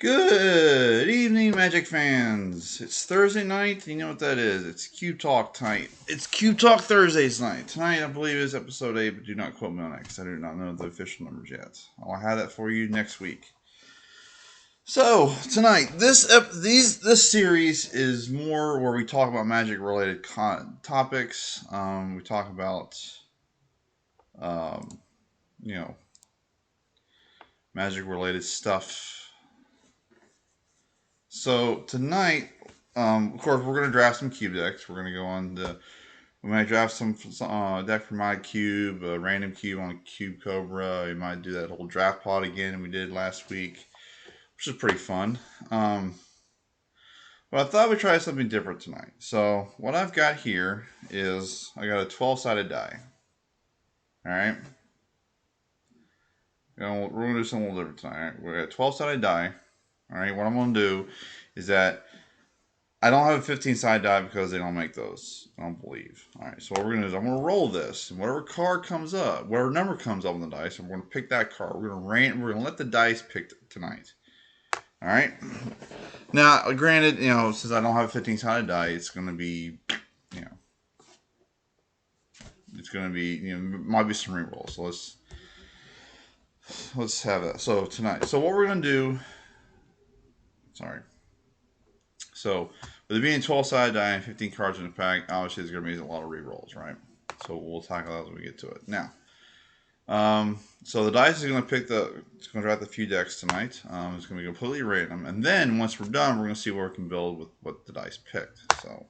Good evening, Magic fans. It's Thursday night. You know what that is. It's Cube Talk night. It's Cube Talk Thursdays night. Tonight, I believe, is episode 8, but do not quote me on that because I do not know the official numbers yet. I'll have that for you next week. So, tonight, this series is more where we talk about Magic-related topics. We talk about, um, you know, Magic-related stuff. So tonight, of course, we're going to draft some cube decks. We're going to go on the. We might draft some deck for my cube, a random cube on a cube cobra. We might do that whole draft pod again we did last week, which is pretty fun. But I thought we'd try something different tonight. So what I've got here is I got a 12-sided die. All right. We're going to do something a little different tonight. Right? We got a 12-sided die. All right. What I'm going to do is that I don't have a 15-sided die because they don't make those. I don't believe. All right, so what we're going to do is I'm going to roll this, and whatever card comes up, whatever number comes up on the dice, I'm going to pick that card. We're going to let the dice pick tonight. All right. Now, granted, since I don't have a 15-sided die, it's going to be, might be some rerolls. So let's have that. So tonight, so what we're going to do. Sorry. So, with it being 12-sided die and 15 cards in the pack, obviously there's going to be a lot of rerolls, right? So we'll tackle that as we get to it. Now, so the dice is going to it's going to draft a few decks tonight. It's going to be completely random. And then, once we're done, we're going to see what we can build with what the dice picked. So,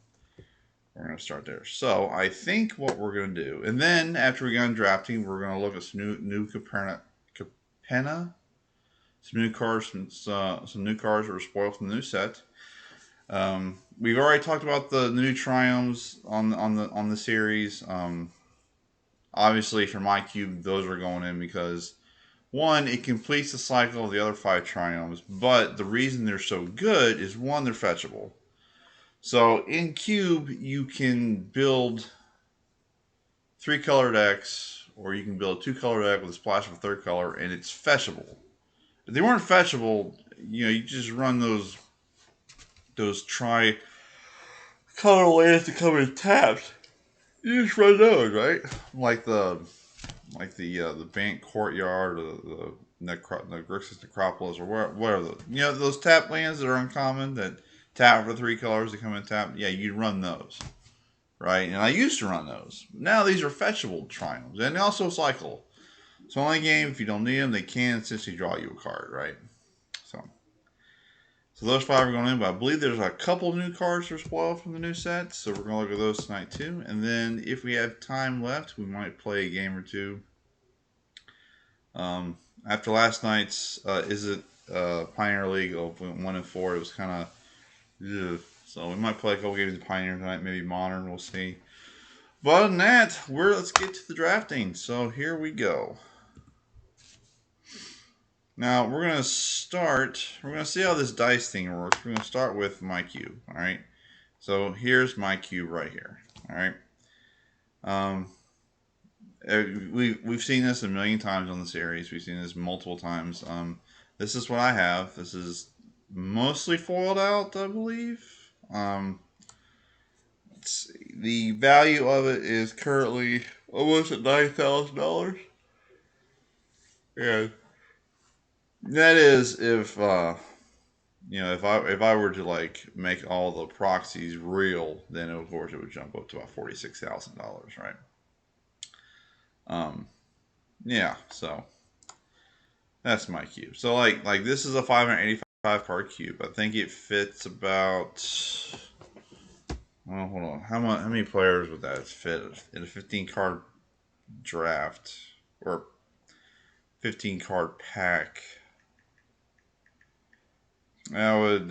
we're going to start there. So, I think what we're going to do, and then after we're done drafting, we're going to look at some new Capenna, some new cards, some new cards that were spoiled from the new set. We've already talked about the new triumphs on the series. Obviously, for my cube, those are going in because one, it completes the cycle of the other 5 triumphs. But the reason they're so good is one, they're fetchable. So in cube, you can build 3-color decks, or you can build a 2-color deck with a splash of a 3rd color, and it's fetchable. If they weren't fetchable, you just run those tri-color lands to come in tapped. You just run those, right? Like the Bank Courtyard, or the Grixis Necropolis, or whatever. Those tap lands that are uncommon that tap for 3 colors to come in tapped. Yeah, you run those, right? And I used to run those. Now these are fetchable triumphs, and they also cycle. So in the game, if you don't need them, they can essentially draw you a card, right? So those 5 are going in, but I believe there's a couple new cards that are spoiled from the new set, so we're going to look at those tonight too. And then if we have time left, we might play a game or two. After last night's Pioneer League of 1 and 4, it was kind of, so we might play a couple games of Pioneer tonight, maybe Modern, we'll see. But other than that, let's get to the drafting. So here we go. Now, we're going to see how this dice thing works. We're going to start with my cube, all right? So, here's my cube right here, all right? We've seen this a million times on the series. We've seen this multiple times. This is what I have. This is mostly foiled out, I believe. Let's see. The value of it is currently almost at $9,000. Yeah. That is if if I were to make all the proxies real, then of course it would jump up to about $46,000, right? Yeah, so that's my cube. So like this is a 585 card cube. I think it fits about. Well, hold on. How many players would that fit in a 15 card draft or 15 card pack? That would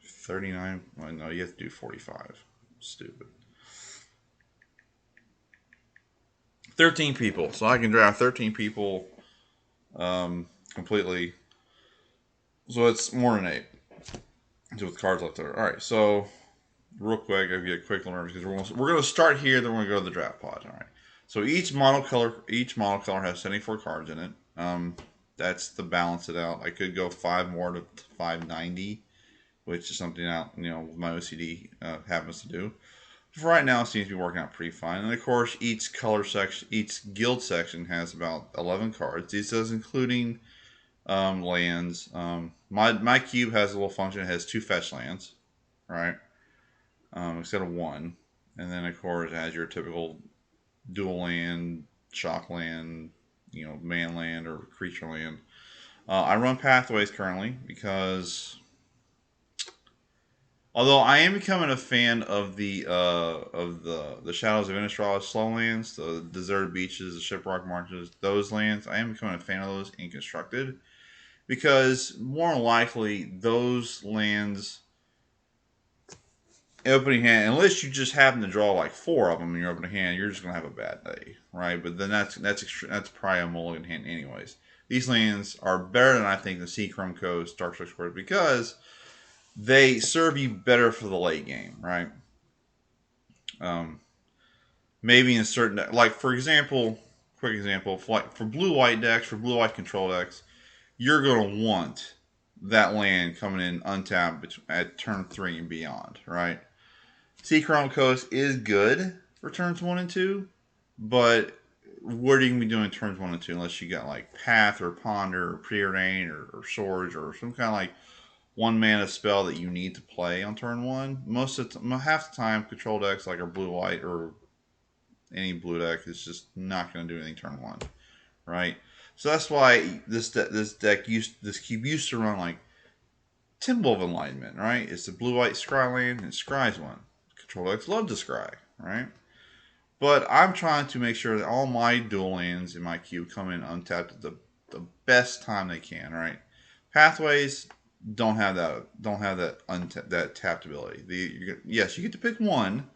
39. Well, no, you have to do 45. Stupid. 13 people, so I can draft 13 people completely. So it's more than 8. So with cards left over. All right, so real quick, I'll give you a quick learn because we're going to start here. Then we're going to go to the draft pod. All right. So each model color has 74 cards in it. That's to balance it out. I could go 5 more to 590, which is something out, my OCD happens to do. For right now, it seems to be working out pretty fine. And of course, each color section, each guild section has about 11 cards. This is including lands. My cube has a little function. It has 2 fetch lands, right? Instead of 1. And then of course it has your typical dual land, shock land, man land or creature land. I run pathways currently because although I am becoming a fan of the Shadows of Innistrad slow lands, the deserted beaches, the shipwreck marches, those lands, I am becoming a fan of those in constructed because more likely those lands opening hand, unless you just happen to draw like 4 of them in your opening hand, you're just gonna have a bad day, right? But then that's probably a mulligan hand anyways. These lands are better than I think the Sea Chrome Coast, Dark Squares because they serve you better for the late game, right? Maybe in certain, like for example, quick example, for blue-white decks, for blue-white control decks, you're gonna want that land coming in untapped at turn 3 and beyond, right? Sea Chrome Coast is good for turns 1 and 2, but what are you going to be doing turns 1 and 2 unless you got like Path or Ponder or Preordain or Swords or some kind of like 1 mana spell that you need to play on turn 1? Half the time, control decks like a blue-white or any blue deck is just not going to do anything turn 1, right? So that's why this cube used to run like Temple of Enlightenment, right? It's the blue-white scry land and scries one. Control decks love to scry, right? But I'm trying to make sure that all my dual lands in my cube come in untapped at the best time they can, right? Pathways don't have that tapped ability. Yes, you get to pick one.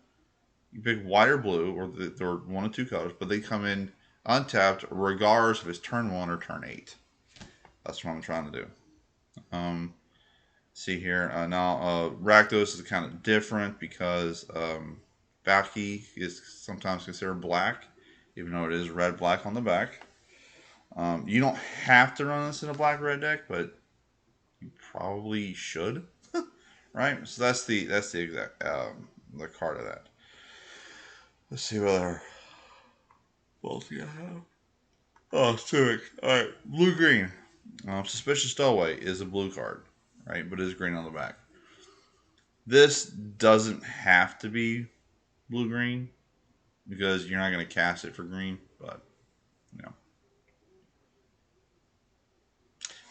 You pick white or blue, or 1 or 2 colors, but they come in untapped regardless if it's turn 1 or turn 8. That's what I'm trying to do. See here now, Rakdos is kind of different because Valky is sometimes considered black, even though it is red-black on the back. You don't have to run this in a black-red deck, but you probably should, right? So that's the exact the card of that. Let's see what other multi I have. Oh, Civic. All right, blue-green. Suspicious Stowaway is a blue card, right? But it is green on the back. This doesn't have to be blue-green because you're not going to cast it for green, but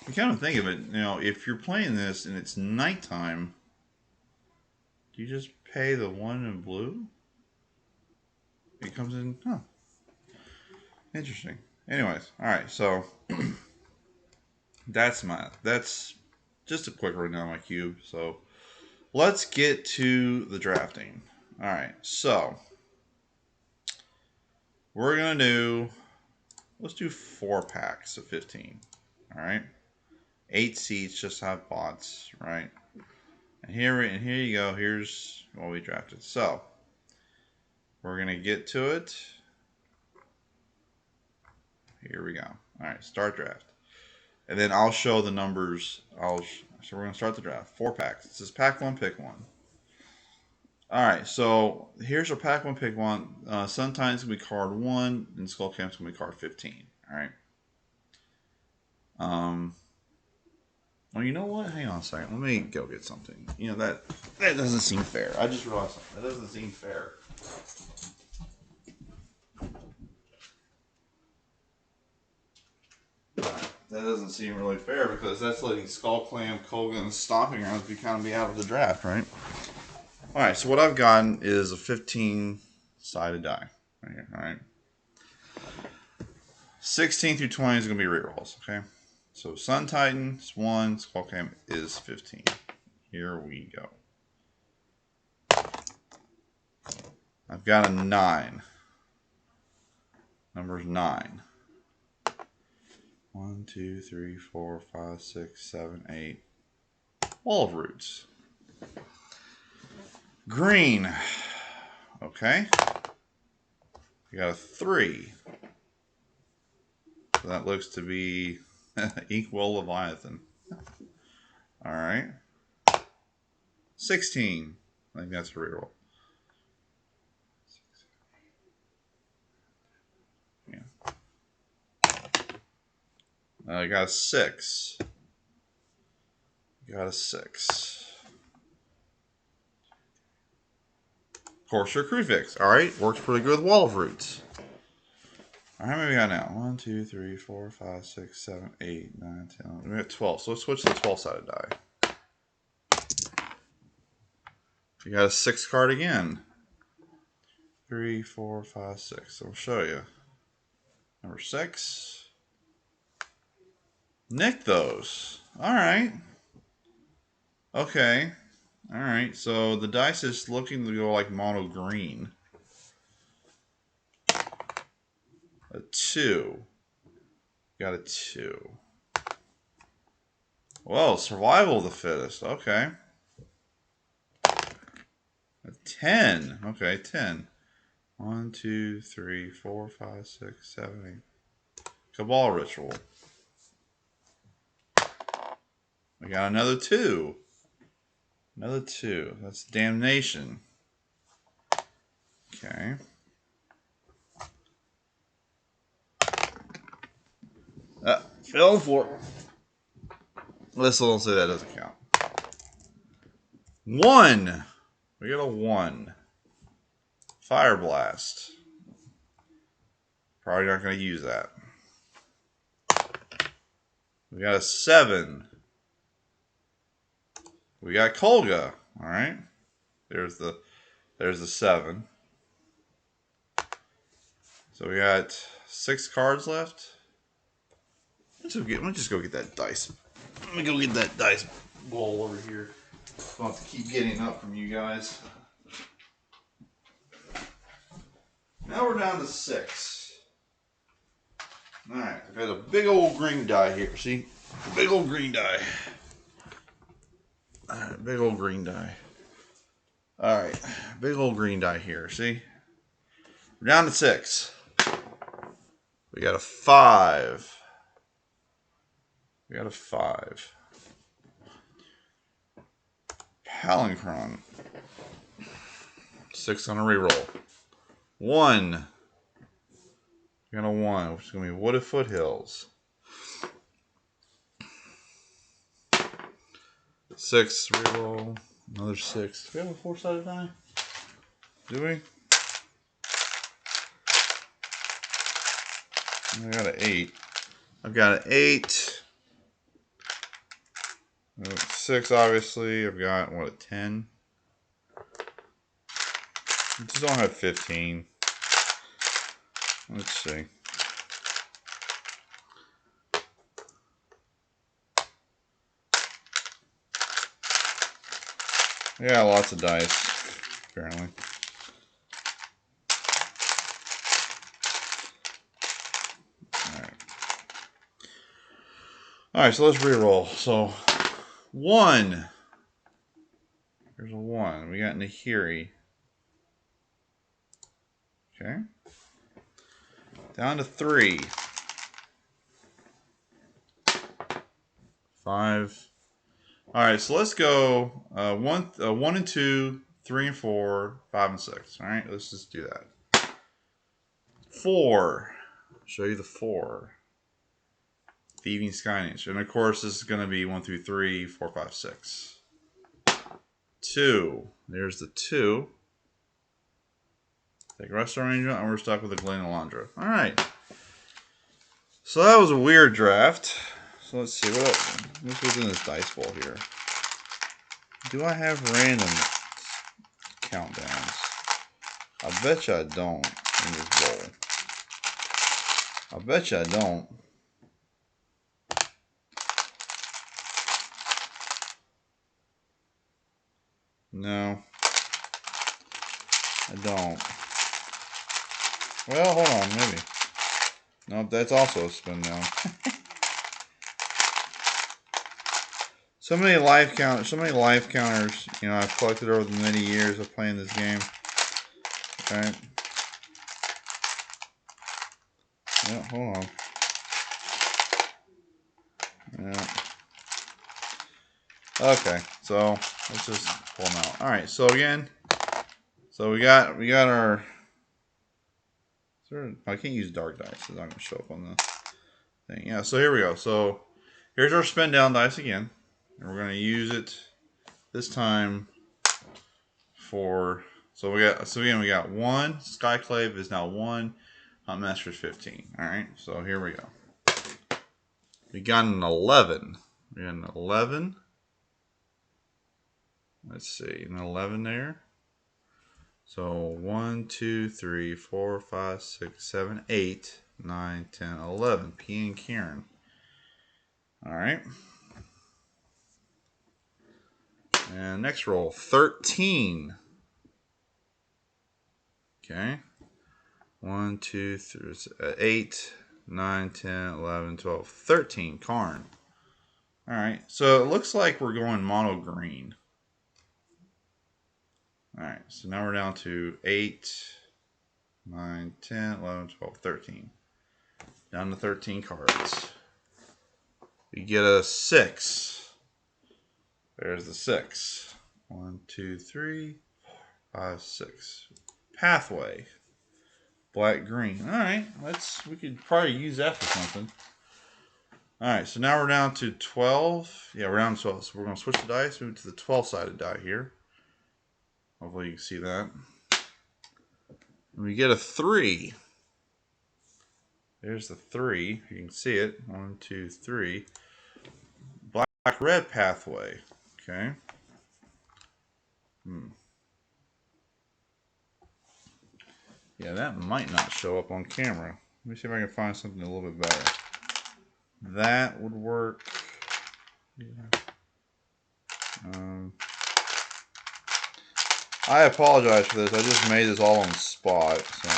you kind of think of it, if you're playing this and it's nighttime, do you just pay the 1 in blue? It comes in, interesting. Anyways, all right, so that's just a quick rundown of my cube. So let's get to the drafting. All right, so we're gonna let's do 4 packs of 15. All right, 8 seats, just have bots, right? And here you go. Here's what we drafted. So we're gonna get to it. Here we go. All right, start draft, and then I'll show the numbers. So we're gonna start the draft. 4 packs. This is pack 1, pick 1. All right, so here's our pack 1, pick 1. Sun Titan's gonna be card 1, and Skull Camp's gonna be card 15. All right. Well, you know what? Hang on a second. Let me go get something. That doesn't seem fair. I just realized something. That doesn't seem fair. That doesn't seem really fair because that's letting Skull Clam, Colgan, and Stomping Grounds be out of the draft, right? All right. So what I've gotten is a 15-sided die right here. All right. 16 through 20 is going to be rerolls. Okay. So Sun Titan is 1, Skull Clam is 15. Here we go. I've got a 9. Number's 9. 1, 2, 3, 4, 5, 6, 7, 8. Wall of Roots. Green. Okay. We got a 3. So that looks to be Inkwell Leviathan. Alright. 16. I think that's a reroll. Yeah. I got a 6. Got a 6. Courser Crucifix. Alright, works pretty good with Wall of Roots. Alright, how many we got now? 1, 2, 3, 4, 5, 6, 7, 8, 9, 10. We got 12. So let's switch to the 12-sided die. You got a 6 card again. 3, 4, 5, 6. So we'll show you. Number 6. Nick those. Alright. Okay. Alright, so the dice is looking to go like mono green. A 2. Got a 2. Whoa, survival of the fittest. Okay. A 10. Okay, 10. 1, 2, 3, 4, 5, 6, 7, 8. Cabal Ritual. We got another 2. Another 2. That's Damnation. Okay. Fell for it. Let's don't say that doesn't count. 1. We got a 1. Fire Blast. Probably not going to use that. We got a 7. We got Kolga. All right. There's the 7. So we got 6 cards left. Let me just go get that dice. Let me go get that dice bowl over here. I'll have to keep getting up from you guys. Now we're down to 6. Alright, I've got a big old green die here. See? Big old green die. Alright, big old green die. Alright, big old green die here. See? We're down to 6. We got a 5. We got a 5. Palinchron. 6 on a reroll. 1. We got a 1, which is going to be Wooded Foothills. 6 reroll. Another 6. Do we have a 4-sided die? Do we? I got an 8. I've got an 8. 6, obviously. I've got, what, a 10? I just don't have 15. Let's see. Yeah, lots of dice, apparently. Alright, so let's reroll. So, 1. There's a 1. We got Nahiri. Okay. Down to 3. 5. Alright, so let's go 1 and 2, 3 and 4, 5 and 6. Alright, let's just do that. 4. Show you the 4. Thieving Skyninch. And of course, this is going to be 1 through 3, 4, 5, 6. 2. There's the 2. Take Restaurant Arrangement, and we're stuck with the Glen Elandra. Alright. So that was a weird draft. So let's see, what's in this dice bowl here? Do I have random countdowns? I bet you I don't in this bowl. I bet you I don't. No. I don't. Well, hold on, maybe. Nope, that's also a spin down. So many life counters, you know, I've collected over the many years of playing this game. Okay. Yeah, hold on. Okay, so let's just pull them out. All right, so again, so we got our. I can't use dark dice. It's not going to show up on the thing. Yeah, so here we go. So here's our spin down dice again, and we're going to use it this time for. So again we got one. Skyclave is now 1. Huntmaster's 15. All right, so here we go. We got an 11. We got an 11. Let's see, an 11 there. So 1, 2, 3, 4, 5, 6, 7, 8, 9, 10, 11. P and Karen. All right. And next roll, 13. Okay. 1, 2, 3, 8, 9, 10, 11, 12, 13. Karn. All right. So it looks like we're going mono green. All right. So now we're down to 8, 9, 10, 11, 12, 13. Down to 13 cards. We get a 6. There's the 6. 1, 2, 3, 4, 5, 6. Pathway. Black green. Alright, we could probably use that for something. Alright, so now we're down to 12. Yeah, we're down to 12. So we're going to switch the dice, move to the 12-sided die here. Hopefully you can see that. And we get a 3. There's the 3. You can see it. 1, 2, 3. Black-red pathway. Okay. Yeah, that might not show up on camera. Let me see if I can find something a little bit better. That would work. Yeah. I apologize for this. I just made this all on the spot. So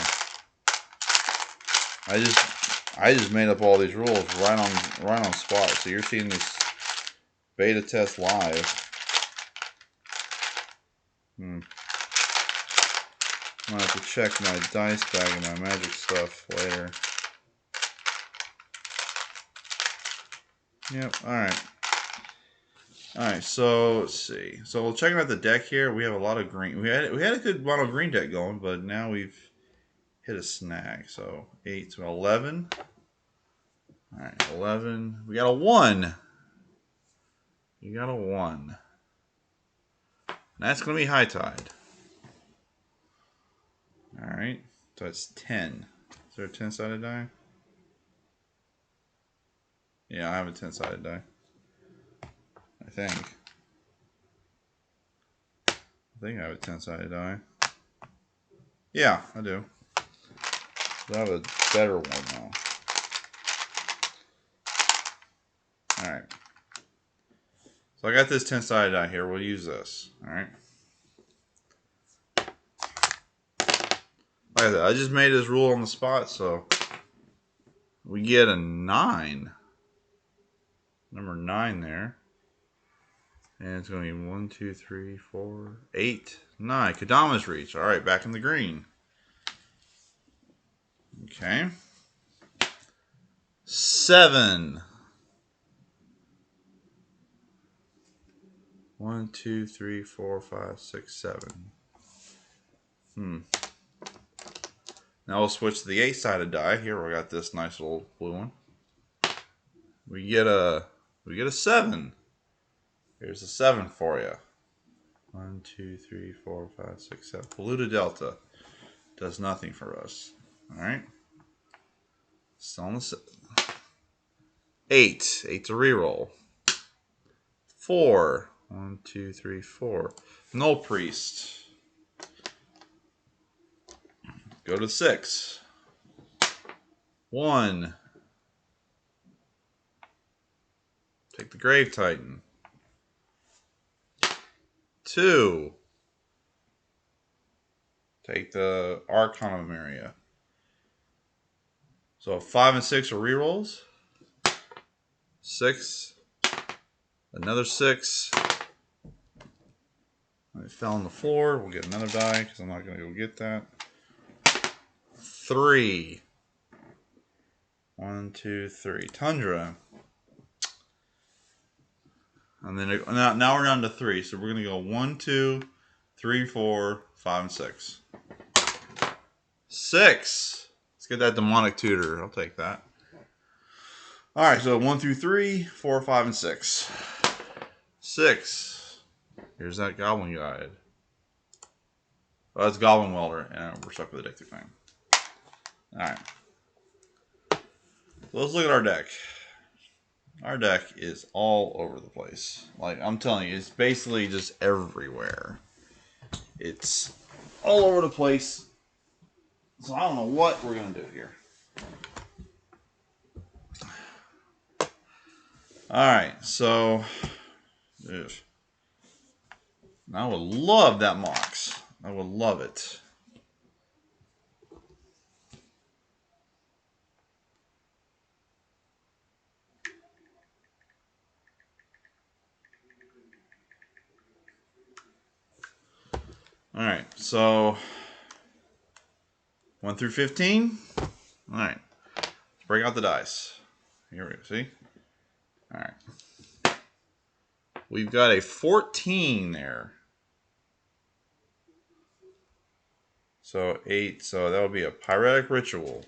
I just made up all these rules right on spot. So you're seeing this beta test live. I'm gonna have to check my dice bag and my magic stuff later. Yep. All right. All right. So let's see. So checking out the deck here, we have a lot of green. We had a good mono green deck going, but now we've hit a snag. So 8 to 11. All right, 11. We got a 1. You got a 1. That's going to be high tide. All right, so it's 10. Is there a 10-sided die? Yeah, I have a 10-sided die. I think I have a 10-sided die. Yeah, I do. I have a better one now. All right. So I got this 10-sided die here. We'll use this. All right. Like I said, I just made this rule on the spot, so we get a 9. Number 9 there. And it's going to be 1, 2, 3, 4, 8, 9. Kadama's Reach. All right, back in the green. Okay. 7. 1, 2, 3, 4, 5, 6, 7. Now we'll switch to the 8-sided die. Here we got this nice little blue one. We get a 7. Here's a 7 for you. 1, 2, 3, 4, 5, 6, 7. Polluted Delta does nothing for us. All right. Still on the 8. 8's a reroll. 4. 1, 2, 3, 4. Null Priest. Go to 6. 1. Take the Grave Titan. 2. Take the Arcanum area. So 5 and 6 are rerolls. 6. Another 6. It fell on the floor. We'll get another die because I'm not going to go get that. 3. 1, 2, 3. Tundra. And then now we're down to 3. So we're going to go 1, 2, 3, 4, 5, and 6. 6. Let's get that demonic tutor. I'll take that. All right, so 1 through 3, 4, 5, and 6. 6. Here's that goblin guide. Oh, that's Goblin Welder, and we're stuck with the Addictive thing. Alright. So let's look at our deck. Our deck is all over the place. Like, I'm telling you, it's basically just everywhere. It's all over the place. So I don't know what we're going to do here. Alright, so... I would love that Mox. I would love it. Alright, so 1 through 15. Alright, let's break out the dice. Here we go, see? Alright. We've got a 14 there. So 8, so that would be a Pyretic Ritual.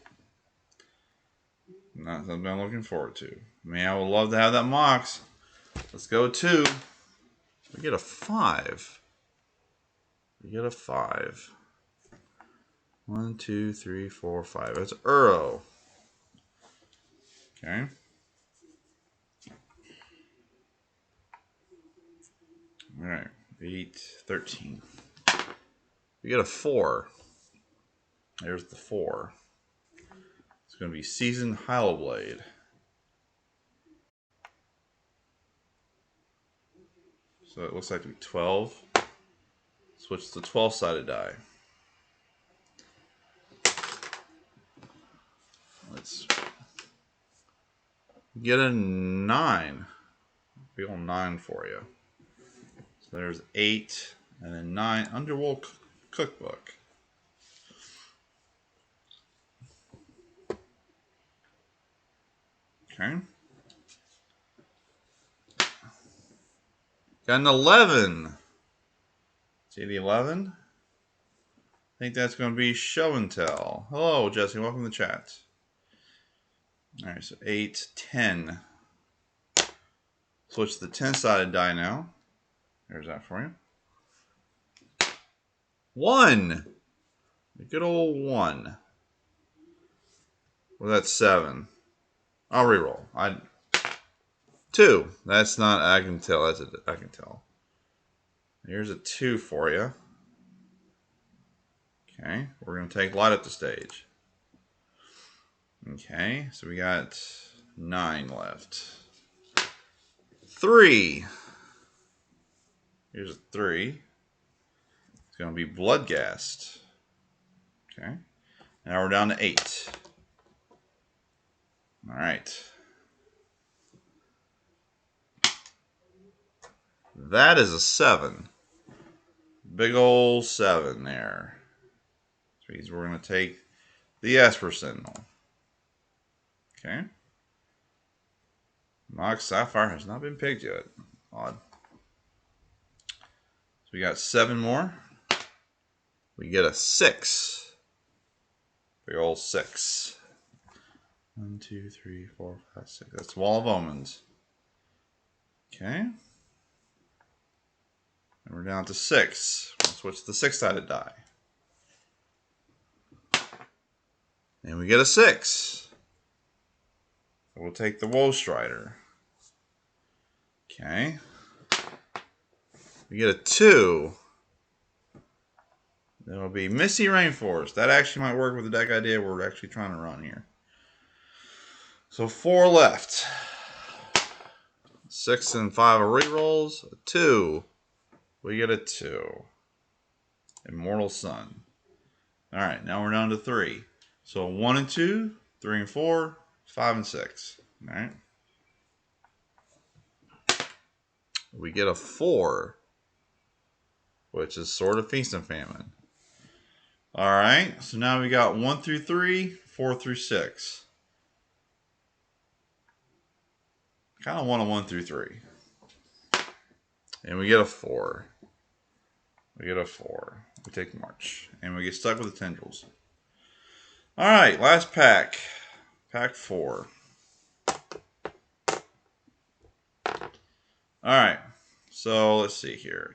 Not something I'm looking forward to. Man, I would love to have that Mox. Let's go 2. We get a 5. We get a 5. 1, 2, 3, 4, 5. That's Uro. Okay. Alright. 8, 13. We get a 4. There's the 4. It's going to be Seasoned Hallowblade. So it looks like 12. Switch to the 12-sided die. Let's get a 9. Big old 9 for you. So there's 8 and then 9. Underworld Cookbook. Okay. Got an 11. See the 11? I think that's going to be Show and Tell. Hello, Jesse. Welcome to the chat. Alright, so 8, 10. Switch to the 10-sided die now. There's that for you. 1. A good old 1. Well, that's 7. I'll reroll. 2. That's not, I can tell. I can tell. Here's a 2 for you. Okay, we're going to take Light Up the Stage. Okay, so we got 9 left. 3. Here's a 3. It's going to be Bloodghast. Okay, now we're down to 8. All right. That is a 7. Big old 7 there. Which means we're going to take the Esper Sentinel. Okay. Mox Sapphire has not been picked yet. Odd. So we got 7 more. We get a 6. Big old 6. 1, 2, 3, 4, 5, 6. That's Wall of Omens. Okay. And we're down to 6. We'll switch to the 6-sided die. And we get a 6. So we'll take the Woe Strider. Okay. We get a 2. That'll be Misty Rainforest. That actually might work with the deck idea we're actually trying to run here. So 4 left. 6 and 5 are rerolls. A 2. We get a 2. Immortal Sun. Alright, now we're down to 3. So 1 and 2, 3 and 4, 5 and 6. Alright. We get a 4. Which is Sword of Feast and Famine. Alright, so now we got 1 through 3, 4 through 6. Kind of want a 1 through 3. And we get a 4. We get a 4. We take March. And we get stuck with the tendrils. Alright, last pack. Pack 4. Alright. So let's see here.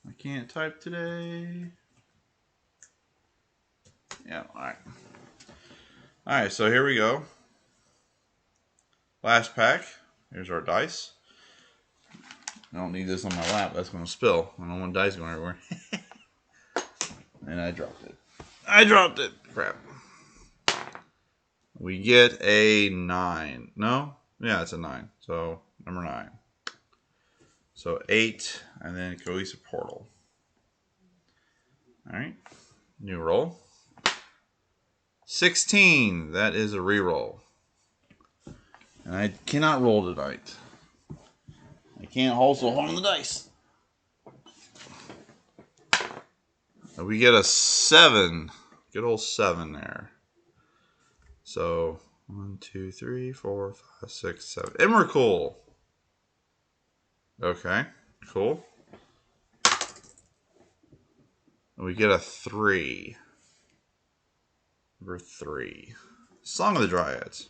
I can't type today. Yeah, alright. Alright, so here we go. Last pack. Here's our dice. I don't need this on my lap. That's going to spill. I don't want dice going everywhere. And I dropped it. I dropped it. Crap. We get a 9. No? Yeah, it's a 9. So, number 9. So, 8. And then Cohesive Portal. Alright. New roll. 16. That is a reroll. And I cannot roll tonight. I can't also hold on the dice. And we get a 7. Good old 7 there. So 1, 2, 3, 4, 5, 6, 7. Emrakul. Okay, cool. And we get a 3. Number 3. Song of the Dryads.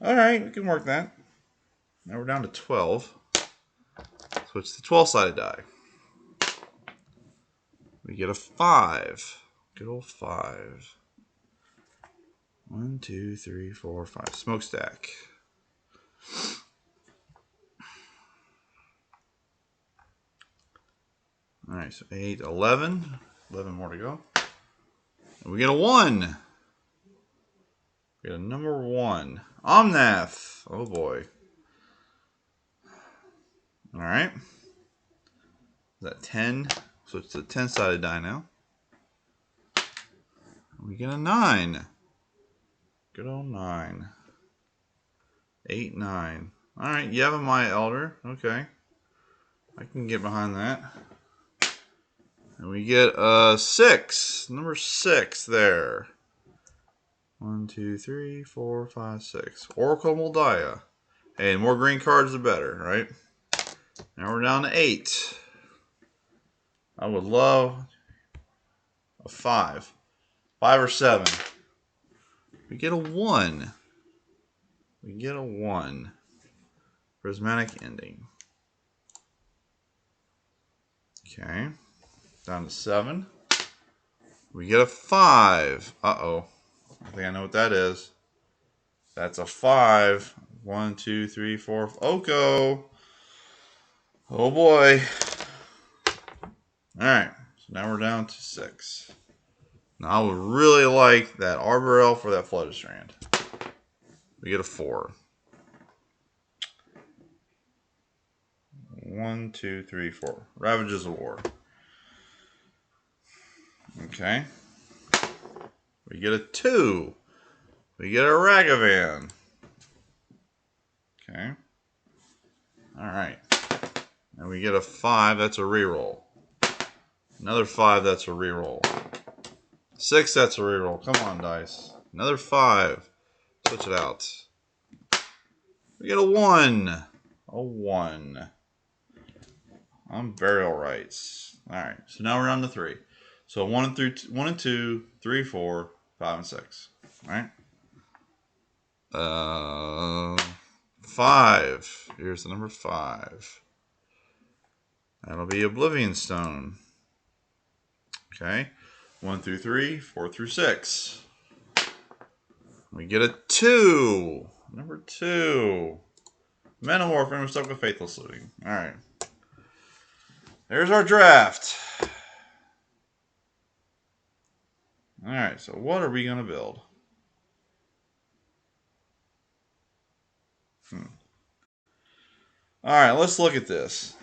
Alright, we can work that. Now we're down to 12. Switch to 12-sided die. We get a 5. Good old 5. 1, 2, 3, 4, 5. Smokestack. Alright, so 8, 11. 11 more to go. And we get a 1. We get a number 1. Omnath. Oh boy. Alright. Is that 10? So it's a 10-sided die now. We get a 9. Good old 9. 8, 9. Alright, Yevamaya Elder. Okay. I can get behind that. And we get a 6. Number 6 there. 1, 2, 3, 4, 5, 6. Oracle Moldiah. Hey, the more green cards, the better, right? Now we're down to 8. I would love a 5. 5 or 7. We get a 1. We get a 1. Prismatic Ending. Okay. Down to 7. We get a 5. Uh-oh. I think I know what that is. That's a 5. 1, 2, 3, 4. Oko. Oh boy. Alright. So now we're down to 6. Now I would really like that Arbor Elf for that Flooded Strand. We get a 4. 1, 2, 3, 4. Ravages of War. Okay. We get a 2. We get a Ragavan. Okay. Alright. And we get a 5. That's a reroll. Another 5. That's a reroll. 6. That's a reroll. Come on, dice. Another 5. Switch it out. We get a 1. A 1. On Burial Rites. Alright. So now we're on to 3. So 1 and 2, 3, 4, 5, and 6. Alright. 5. Here's the number 5. That'll be Oblivion Stone. Okay. 1 through 3, 4 through 6. We get a 2. Number 2. Metamorph, and we're stuck with Faithless Looting. Alright. There's our draft. Alright, so what are we going to build? Alright, let's look at this.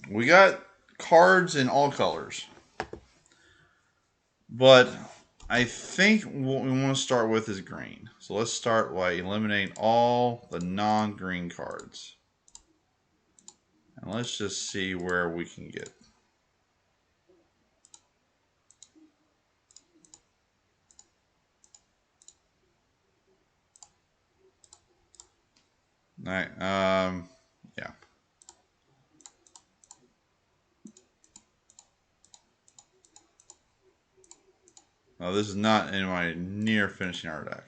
We got cards in all colors. But I think what we want to start with is green. So let's start by eliminating all the non-green cards. And let's just see where we can get. All right. Yeah. No, this is not anywhere near finishing our deck.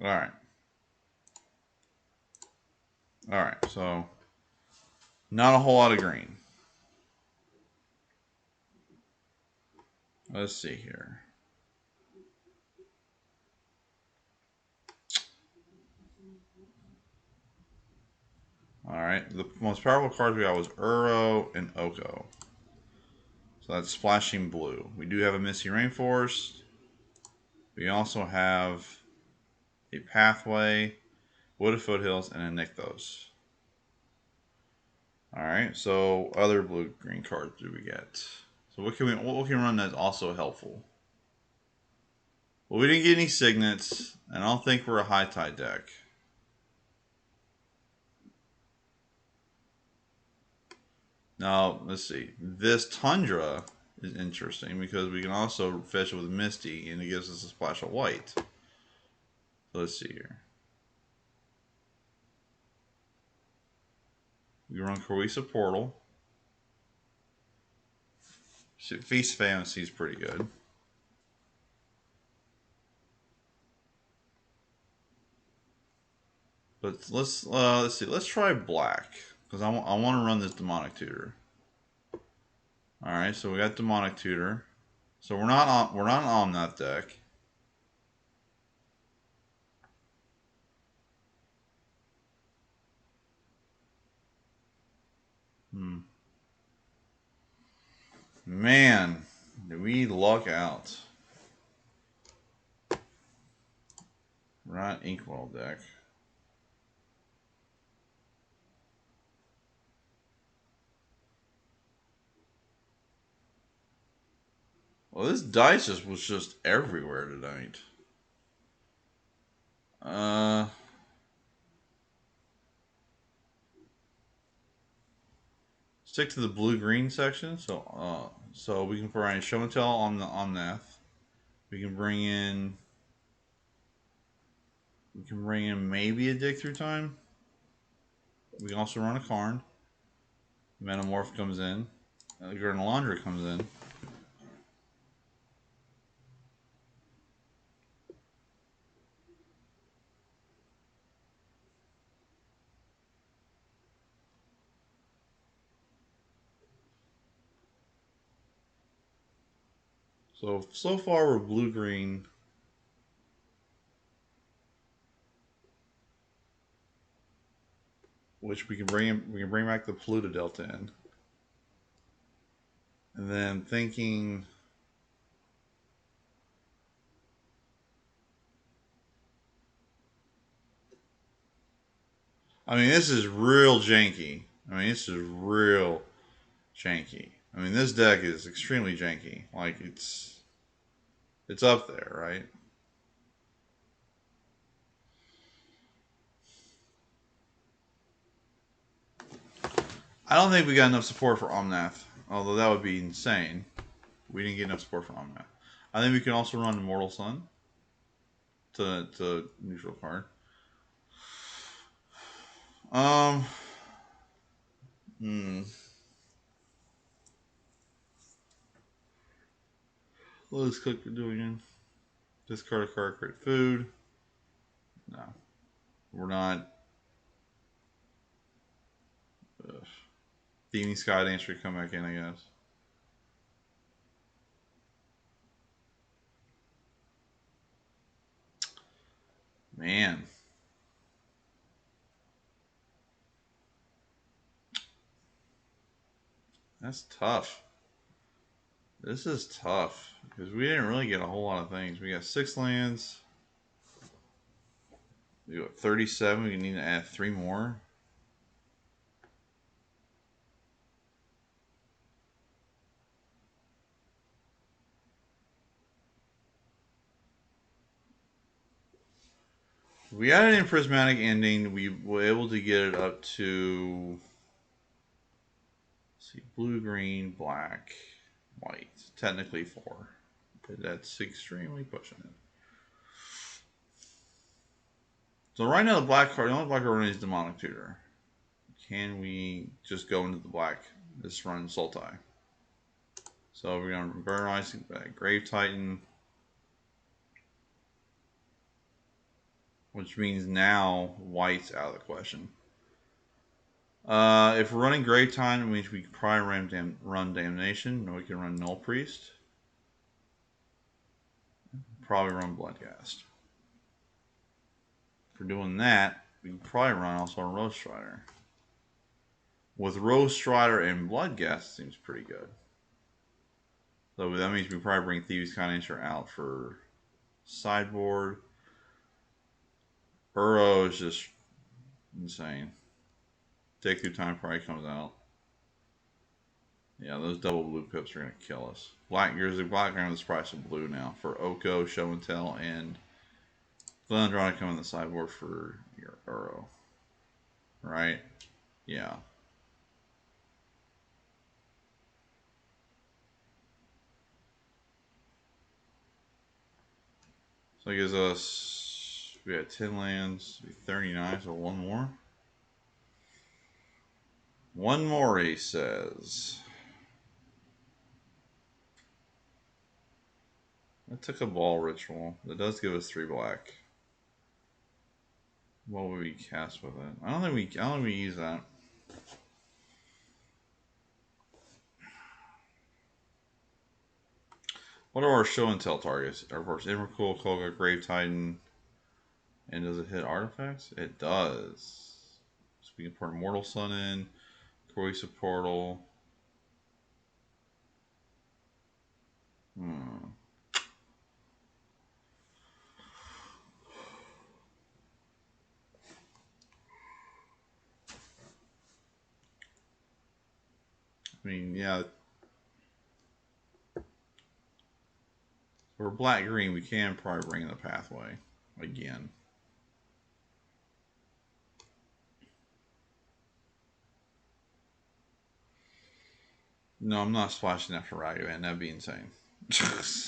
All right. All right. So not a whole lot of green. Let's see here. All right. The most powerful cards we got was Uro and Oko. So that's splashing blue. We do have a Misty Rainforest. We also have a Pathway, Wooded Foothills, and a Nykthos. All right. So other blue-green cards do we get? So what can we run that's also helpful? Well, we didn't get any signets, and I don't think we're a high tide deck. Now, let's see. This Tundra is interesting because we can also fetch it with Misty, and it gives us a splash of white. So let's see here. We run Cohesive Portal. Feast Fantasy is pretty good. But let's see. Let's try black because I want to run this Demonic Tutor. All right, so we got Demonic Tutor. So we're not on that deck. Man, did we luck out? We're not Inkwell deck. Well, this dice was just everywhere tonight. Stick to the blue-green section. So we can provide show and tell on the Omnath. We can bring in. We can bring in maybe a Dig Through Time. We can also run a Karn. Metamorph comes in. Gurn Laundry comes in. So far we're blue-green. Which we can bring in, we can bring back the Pluto Delta in. And then thinking. I mean, this is real janky. I mean, this is real janky. I mean, this deck is extremely janky. Like it's up there, right? I don't think we got enough support for Omnath, although that would be insane. We didn't get enough support for Omnath. I think we can also run Immortal Sun to neutral card. Hmm. Let's click do again. Discard a card, create food. No, we're not. Theming Sky Dance should come back in, I guess. Man. That's tough. This is tough because we didn't really get a whole lot of things. We got 6 lands. We got 37. We need to add 3 more. If we added in Prismatic Ending, we were able to get it up to, let's see, blue, green, black, white. Technically 4. That's extremely pushing it. So right now the black card, the only black card running is Demonic Tutor. Can we just go into the black? Just run Sultai. So we're gonna burn Rising back, Grave Titan, which means now white's out of the question. If we're running Grave Titan, it means we can probably run Damnation, or we can run Null Priest. Probably run Bloodcast. If we're doing that, we can probably run also a Rose Strider. With Rose Strider and Bloodcast, seems pretty good. So that means we probably bring Thieves' Conjurer out for sideboard. Uro is just insane. Take Through Time probably comes out. Yeah, those double blue pips are going to kill us. Black Grizzly, Black Iron, the price of blue now for Oko, Show and Tell, and Glendrawn come on the sideboard for your Uro. Right? Yeah. So it gives us, we got 10 lands, 39, so one more. One more, he says. I took a ball ritual. That does give us 3 black. What would we cast with it? I don't think we use that. What are our show and tell targets? Of course, Emrakul, Kolga, Grave Titan. And does it hit artifacts? It does. So we can put Immortal Sun in, Croisa Portal. I mean, yeah. For black green, we can probably bring in the pathway again. No, I'm not splashing after Ragavan. That'd be insane.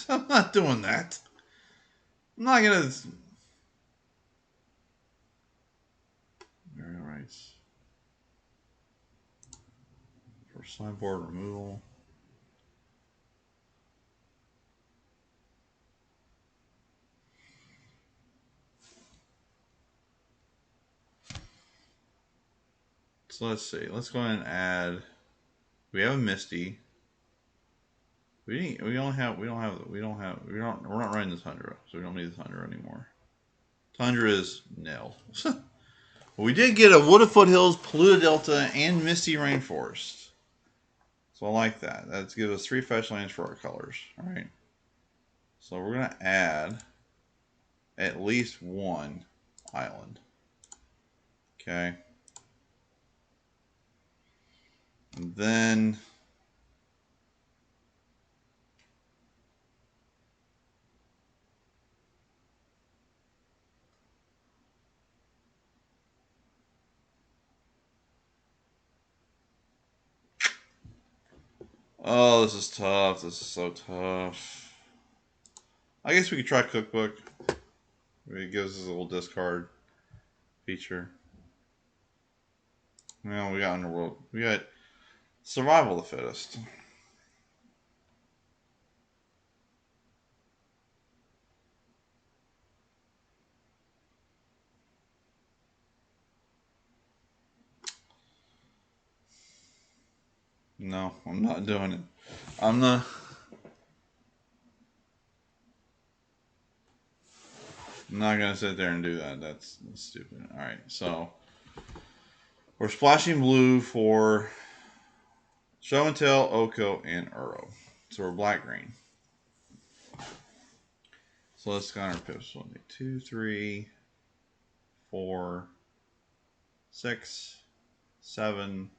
I'm not doing that. I'm not gonna. Very right. For sideboard removal. So let's see. Let's go ahead and add. We have a Misty. We're not running the Tundra, so we don't need the Tundra anymore. Tundra is nil. We did get a Wooded Foothills, Polluted Delta, and Misty Rainforest. So I like that. That gives us 3 fetch lands for our colors. Alright. So we're going to add at least 1 island. Okay. And then oh, this is tough. This is so tough. I guess we could try Cookbook. It gives us a little discard feature. Well, we got Underworld. We got Survival of the Fittest. No, I'm not doing it. I'm not gonna sit there and do that. That's stupid. Alright, so we're splashing blue for Show and Tell, Oko, and Uro. So we're black green. So let's count our pips. 1, 2, 3, 4, 6, 7,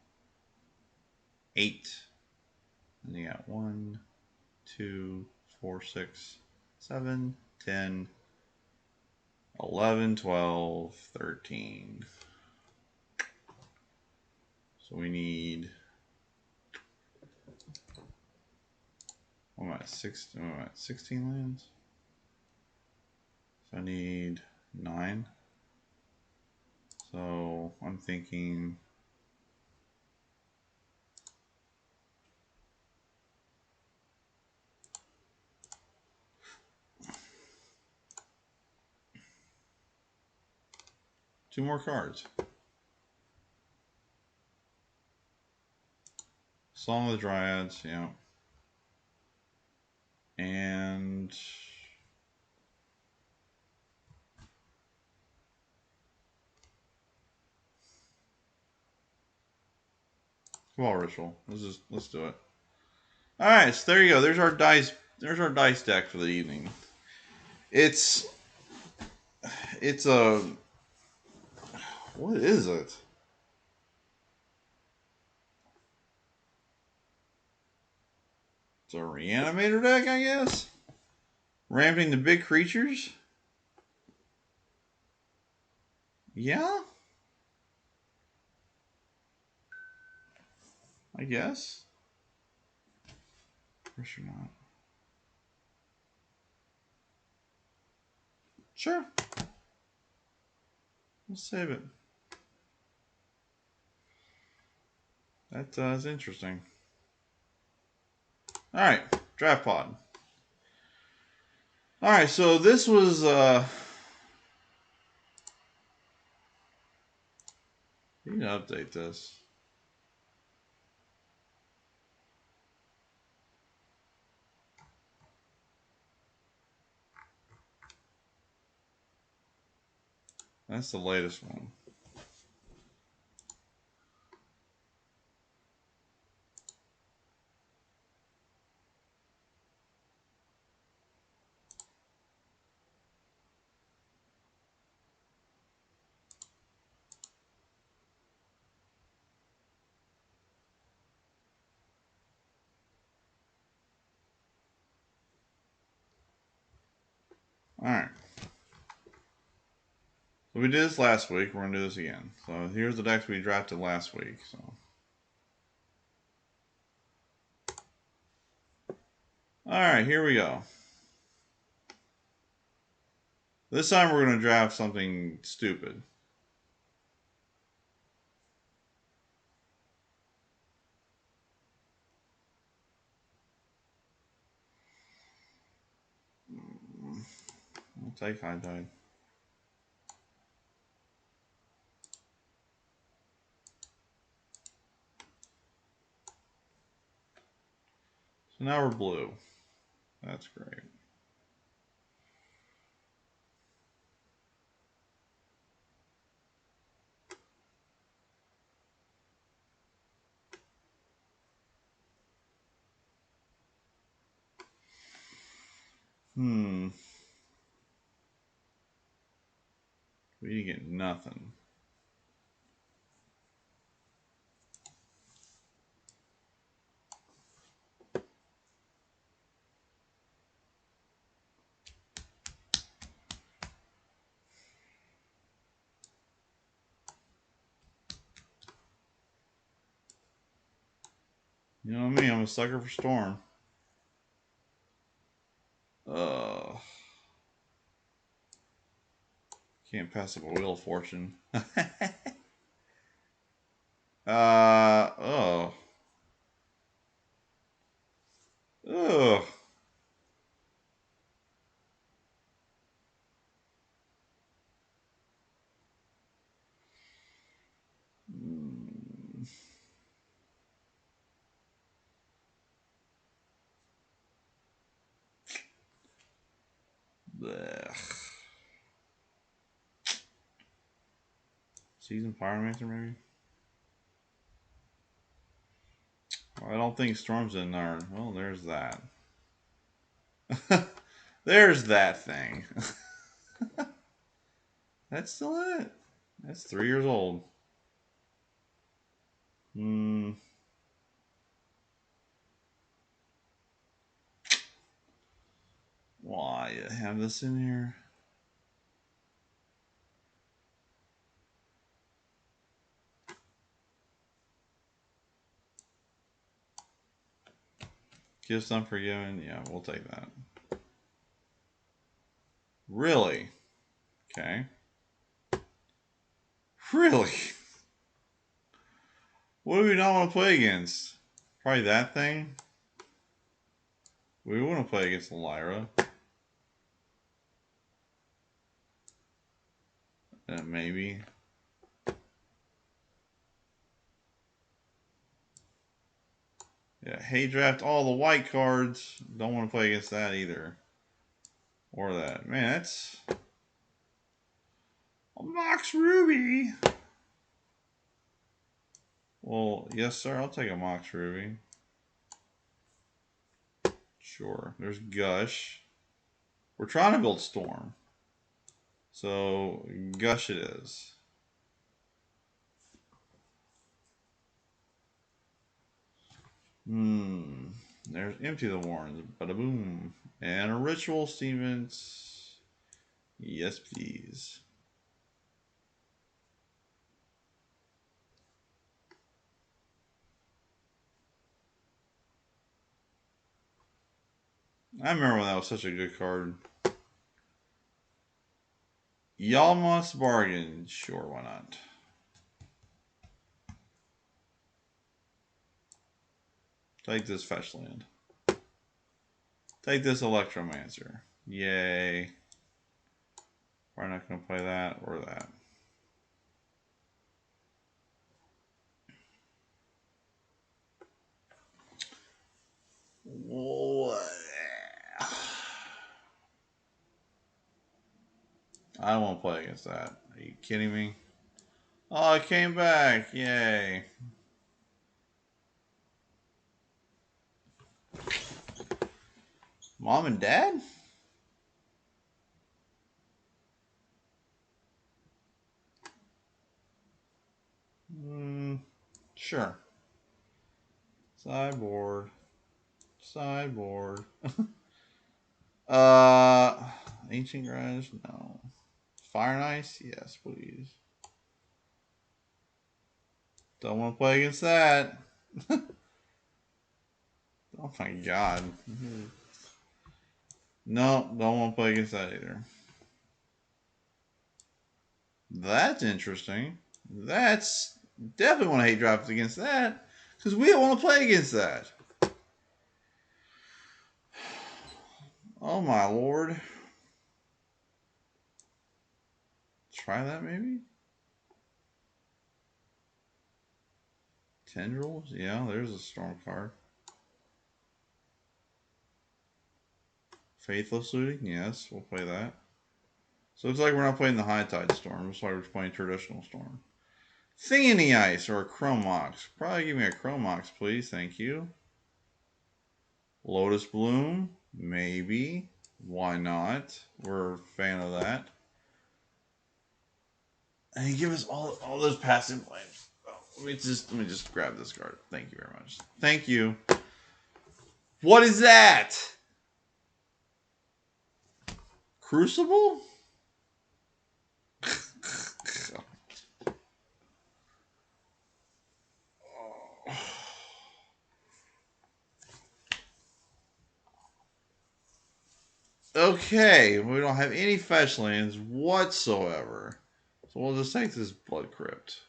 8. And you got 1, 2, 4, 6, 7, 10, 11, 12, 13. So we need What am I at? 16 lands? So I need 9. So I'm thinking... two more cards. Song of the Dryads, yeah. And... Cabal Ritual. Let's do it. Alright, so there you go. There's our dice deck for the evening. It's a... What is it? It's a reanimator deck, I guess? Ramping the big creatures? Yeah? I guess. Or not. Sure. We'll save it. That is interesting. Alright, Draft Pod. Alright, so this was... You need to update this. That's the latest one. Alright. So we did this last week. We're going to do this again. So here's the decks we drafted last week. So. Alright, here we go. This time we're going to draft something stupid. I'll take High Tide. So now we're blue. That's great. We get nothing. You know me, I'm a sucker for Storm. Can't pass up a Wheel of Fortune. Oh. Ugh. Blech. Seasoned Pyromancer, maybe? Well, I don't think Storm's in there. Well, there's that. There's that thing. That's still it. That's 3 years old. Why you have this in here? Gifts unforgiven. Yeah, we'll take that. Really? Okay. Really? What do we not want to play against? Probably that thing. We want to play against Lyra. Maybe. Yeah, hey, draft all the white cards. Don't want to play against that either. Or that. Man, that's a Mox Ruby. Well, yes, sir. I'll take a Mox Ruby. Sure. There's Gush. We're trying to build Storm. So, Gush it is. There's Empty the Warrens. Bada boom. And a Ritual Stevens. Yes, please. I remember when that was such a good card. Y'all must bargain. Sure, why not? Take this fetch land. Take this Electromancer. Yay. We're not going to play that or that. I don't want to play against that. Are you kidding me? Oh, I came back. Yay. Mom and Dad? Sure. Sideboard. Sideboard. Ancient Grudge? No. Fire and Ice? Yes, please. Don't want to play against that. Oh my god. No, don't want to play against that either. That's interesting. That's definitely want to hate drops against that. Because we don't want to play against that. Oh my lord. Try that maybe? Tendrils? Yeah, there's a storm card. Faithless Looting? Yes, we'll play that. So it's like we're not playing the High Tide Storm. It's like we're playing traditional Storm. Thing in the Ice or a Chromox. Probably give me a Chromox, please. Thank you. Lotus Bloom? Maybe. Why not? We're a fan of that. And he give us all those passive flames. Oh, let me just grab this card. Thank you very much. Thank you. What is that? Crucible? Okay, we don't have any fetch lands whatsoever. So we'll just take this Blood Crypt.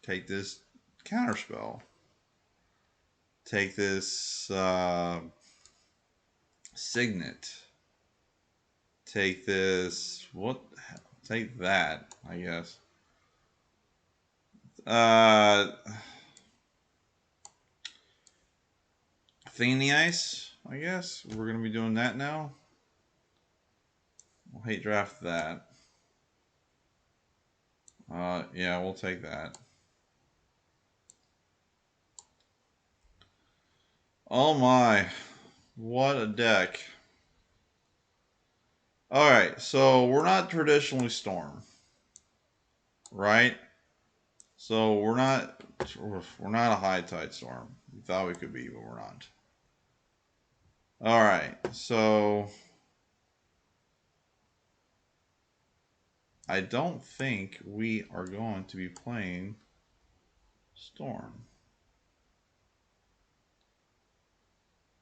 Take this Counterspell. Take this Signet. Take this, what? Take that, I guess. Thing in the Ice, I guess. We're going to be doing that now. We'll hate draft that. Yeah, we'll take that. Oh my. What a deck. Alright, so we're not traditionally Storm. Right? So we're not a High Tide Storm. We thought we could be, but we're not. Alright, so I don't think we are going to be playing Storm.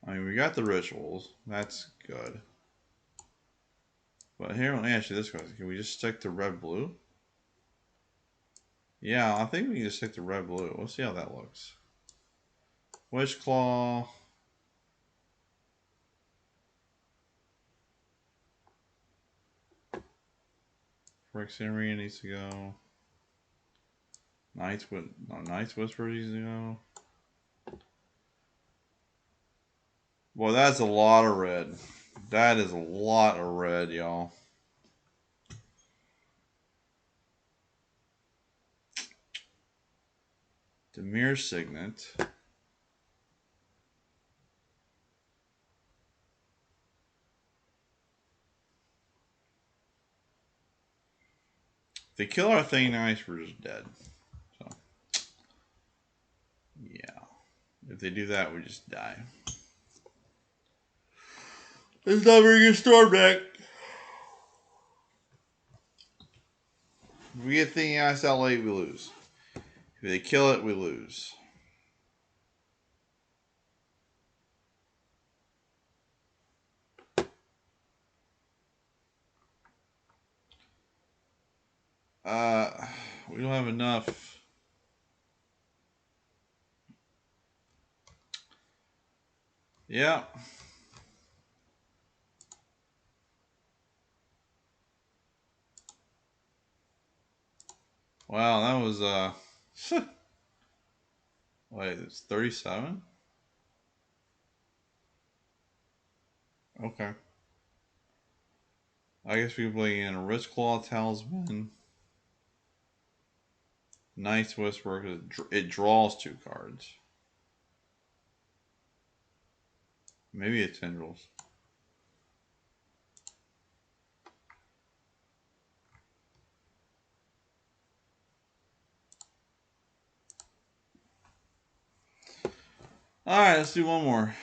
I mean, we got the rituals. That's good. But here, let me ask you this question. Can we just stick to red-blue? Yeah, I think we can just stick to red-blue. Let's see how that looks. Witch Claw. Phyrexian Arena needs to go. Night's Whisper needs to go. Boy, that's a lot of red. That is a lot of red, y'all. Demir Signet. If they kill our thing nice, we're just dead. So, yeah. If they do that, we just die. It's not very good Storm Deck. If we get thing nice out late, we lose. If they kill it, we lose. We don't have enough. Yeah. Wow, that was wait, it's 37? Okay. I guess we can play in a Rich Claw Talisman. Night's Whisper, because it draws 2 cards. Maybe it's Tendrils. Alright, let's do one more.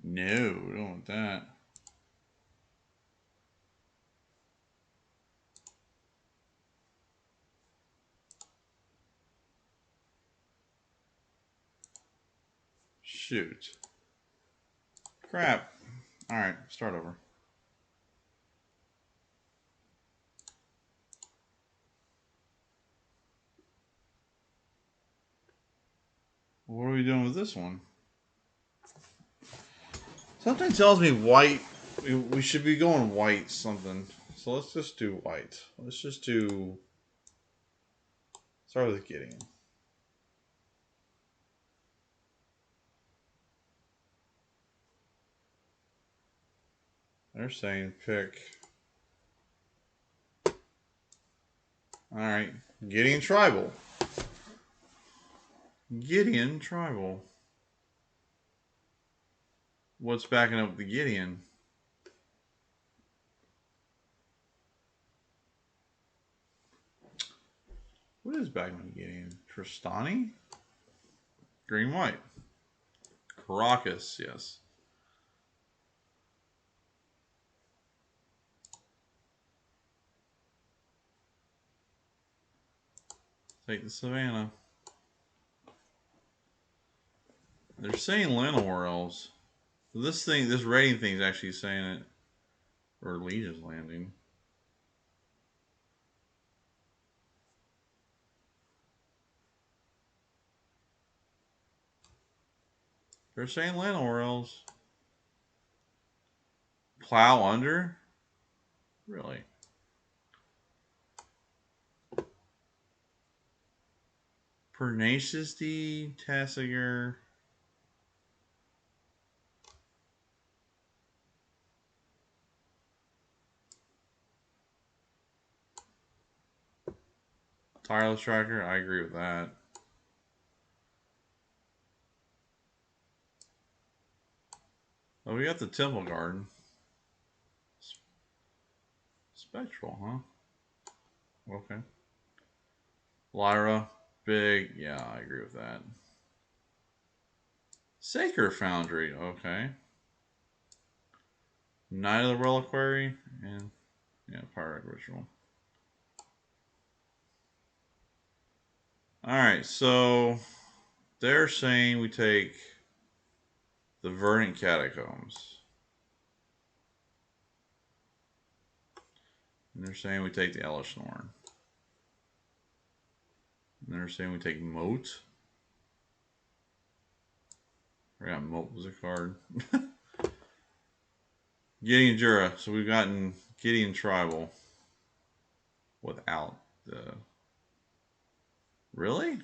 No, we don't want that. Shoot. Crap. Alright, start over. What are we doing with this one? Something tells me white. We should be going white something. So let's just do white. Let's just do... Start with Gideon. They're saying pick. Alright. Gideon Tribal. Gideon Tribal. What's backing up the Gideon? What is backing up the Gideon? Tristani? Green white. Caracas, yes. Take the Savannah. They're saying Llanowar Elves. This rating thing is actually saying it. Or Legion's Landing. They're saying Llanowar Elves. Plow under? Really? Pernicious D, Tassiger. Tireless Tracker, I agree with that. Oh, we got the Temple Garden. Spectral, huh? Okay. Lyra, big. Yeah, I agree with that. Sacred Foundry, okay. Knight of the Reliquary, and yeah, Pirate Ritual. Alright, so they're saying we take the Verdant Catacombs. And they're saying we take the Elishnorn. And they're saying we take Moat. I forgot Moat was a card. Gideon Jura. So we've gotten Gideon Tribal without the... Really?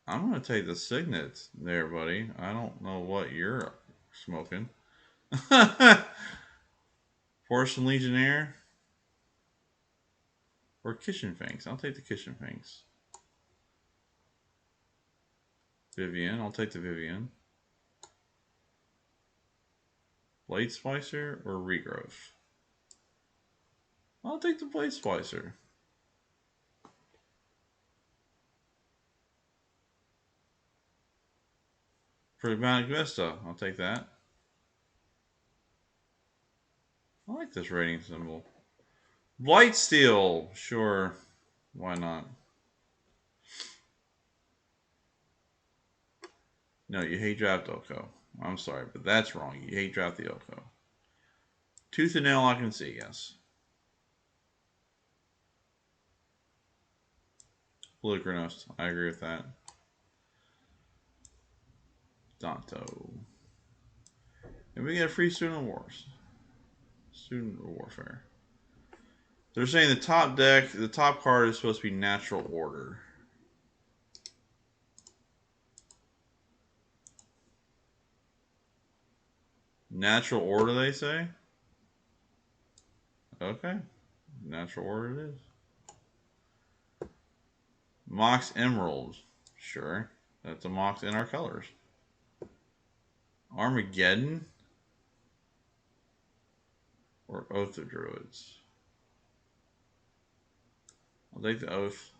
I'm going to take the Signet there, buddy. I don't know what you're smoking. Porcelain Legionnaire or Kitchen Fangs? I'll take the Kitchen Fangs. Vivian, I'll take the Vivian. Blade Splicer or Regrowth? I'll take the Blade Splicer. Prismatic Vista, I'll take that. I like this rating symbol. Blightsteel, sure. Why not? No, you hate draft Oko. I'm sorry, but that's wrong. You hate draft the Oko. Tooth and nail I can see, yes. Blue Chronos, I agree with that. Danto. And we get a free Student Wars. Student Warfare. They're saying the top deck, the top card is supposed to be Natural Order. Natural Order, they say? Okay. Natural Order it is. Mox Emerald. Sure. That's a Mox in our colors. Armageddon? Or Oath of Druids? I'll take the Oath.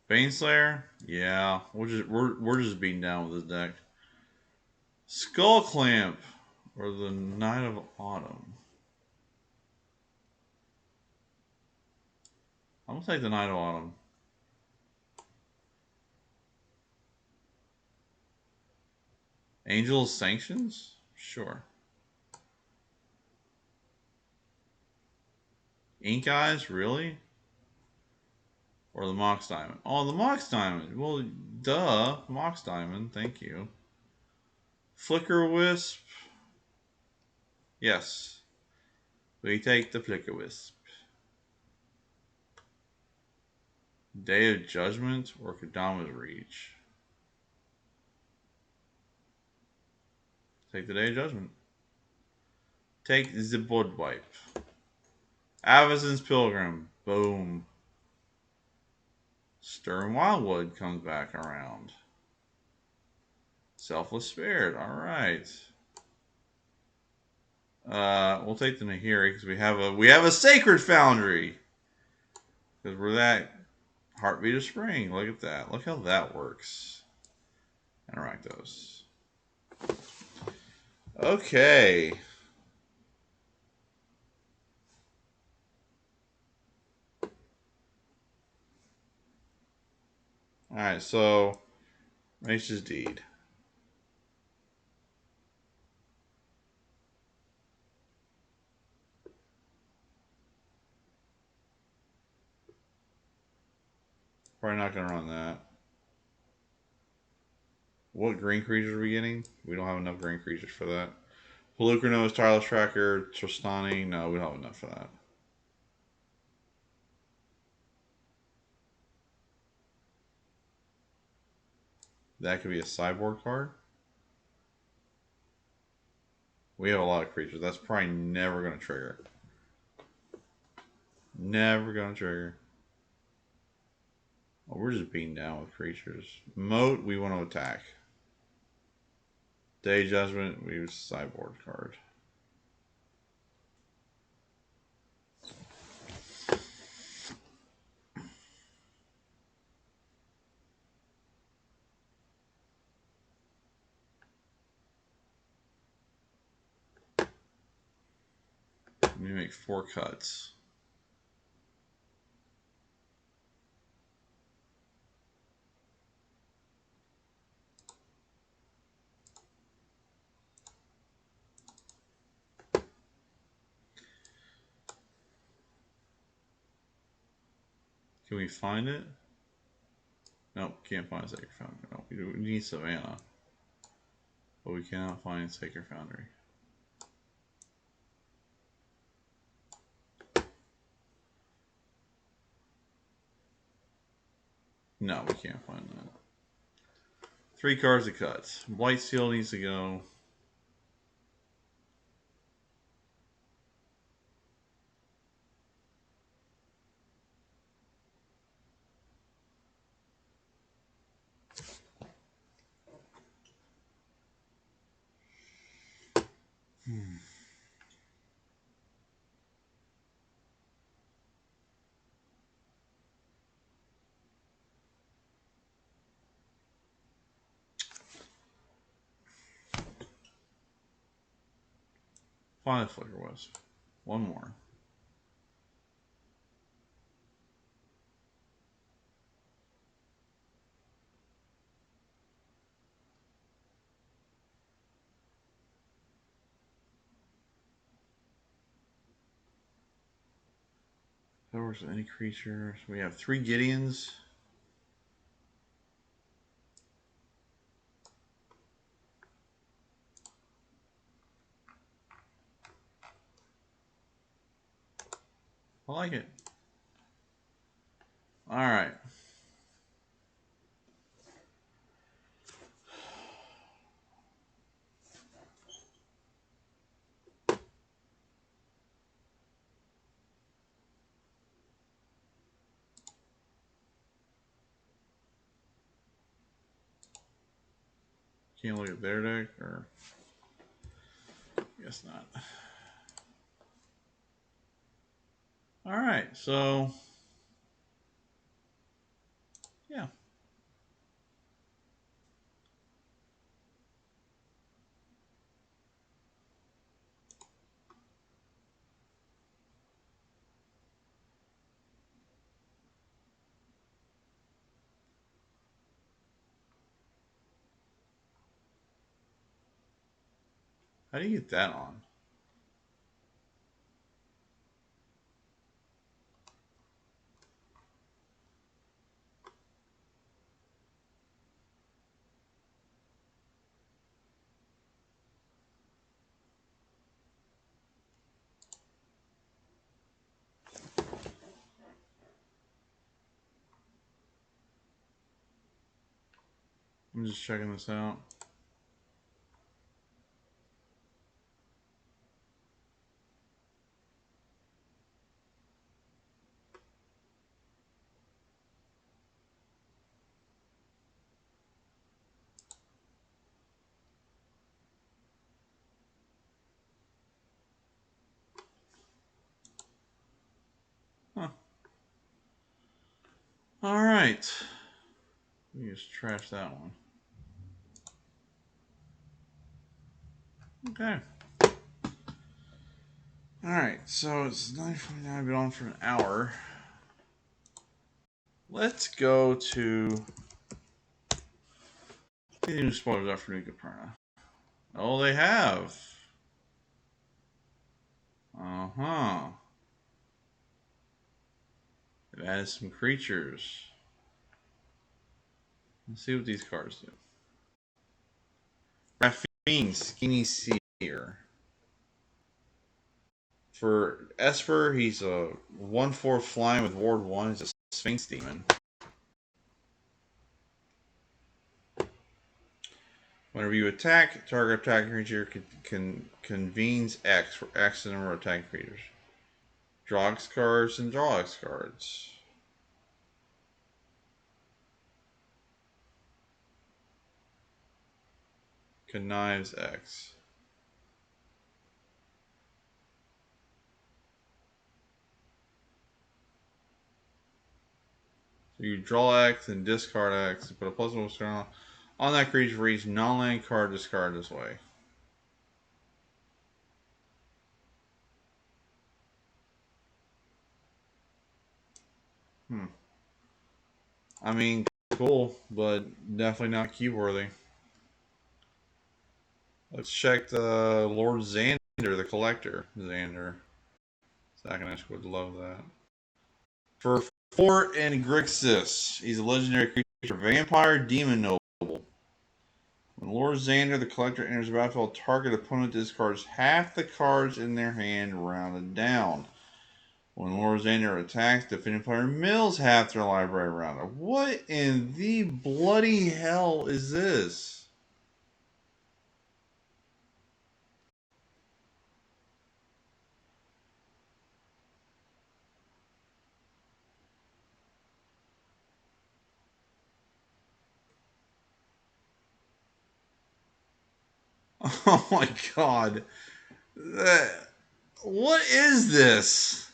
Baneslayer? Yeah. We're just beating down with this deck. Skull Clamp. Or the Knight of Autumn. I'm gonna take the Knight of Autumn. Angel's Sanctions? Sure. Ink Eyes? Really? Or the Mox Diamond? Oh, the Mox Diamond. Well, duh. Mox Diamond. Thank you. Flicker Wisp? Yes. We take the Flicker Wisp. Day of Judgment or Kodama's Reach? Take the Day of Judgment. Take the Blood Wipe. Avacyn's Pilgrim. Boom. Stern Wildwood comes back around. Selfless Spirit. Alright. We'll take the Nahiri because we have a Sacred Foundry. Because we're that Heartbeat of Spring. Look at that. Look how that works. Interact those. Okay. Alright, so Mace's Deed. Probably not going to run that. What green creatures are we getting? We don't have enough green creatures for that. Pelucranos, Tireless Tracker, Tristani. No, we don't have enough for that. That could be a sideboard card. We have a lot of creatures. That's probably never going to trigger. Never gonna trigger. Oh, we're just beating down with creatures. Moat, we want to attack. Day Judgment, we use sideboard card. Let me make 4 cuts. Can we find it? Nope, can't find Sacred Foundry. Nope, we need Savannah. But we cannot find Sacred Foundry. No, we can't find that. 3 cards to cut. Blight Seal needs to go. Find the Flicker Wisp. 1 more. There was any creatures. We have 3 Gideons. I like it. Alright. Can't look at their deck, or I guess not. Alright, so yeah. How do you get that on? I'm just checking this out. Huh. Alright. We just trash that one. Okay. Alright, so it's 9:49, been on for an hour. Let's go to the new spoilers out for New Caperna. Oh, they have. Uh-huh. They've added some creatures. Let's see what these cards do. Graphene, Skinny Seer. For Esper, he's a 1/4 flying with Ward 1. He's a Sphinx Demon. Whenever you attack, target attacking creature convenes X for X the number of attacking creatures. Draw X cards and draw X cards. Connives X. So you draw X and discard X and put a +1 on that creature for each non-land card discard this way. I mean, cool, but definitely not cube worthy. Let's check the Lord Xander, the collector. Xander. Sackanash would love that. For 4 in Grixis, he's a legendary creature, vampire, demon noble. When Lord Xander, the collector, enters the battlefield, target opponent discards half the cards in their hand, rounded down. When Lord Xander attacks, defending player mills half their library rounded. What in the bloody hell is this? Oh my god. What is this?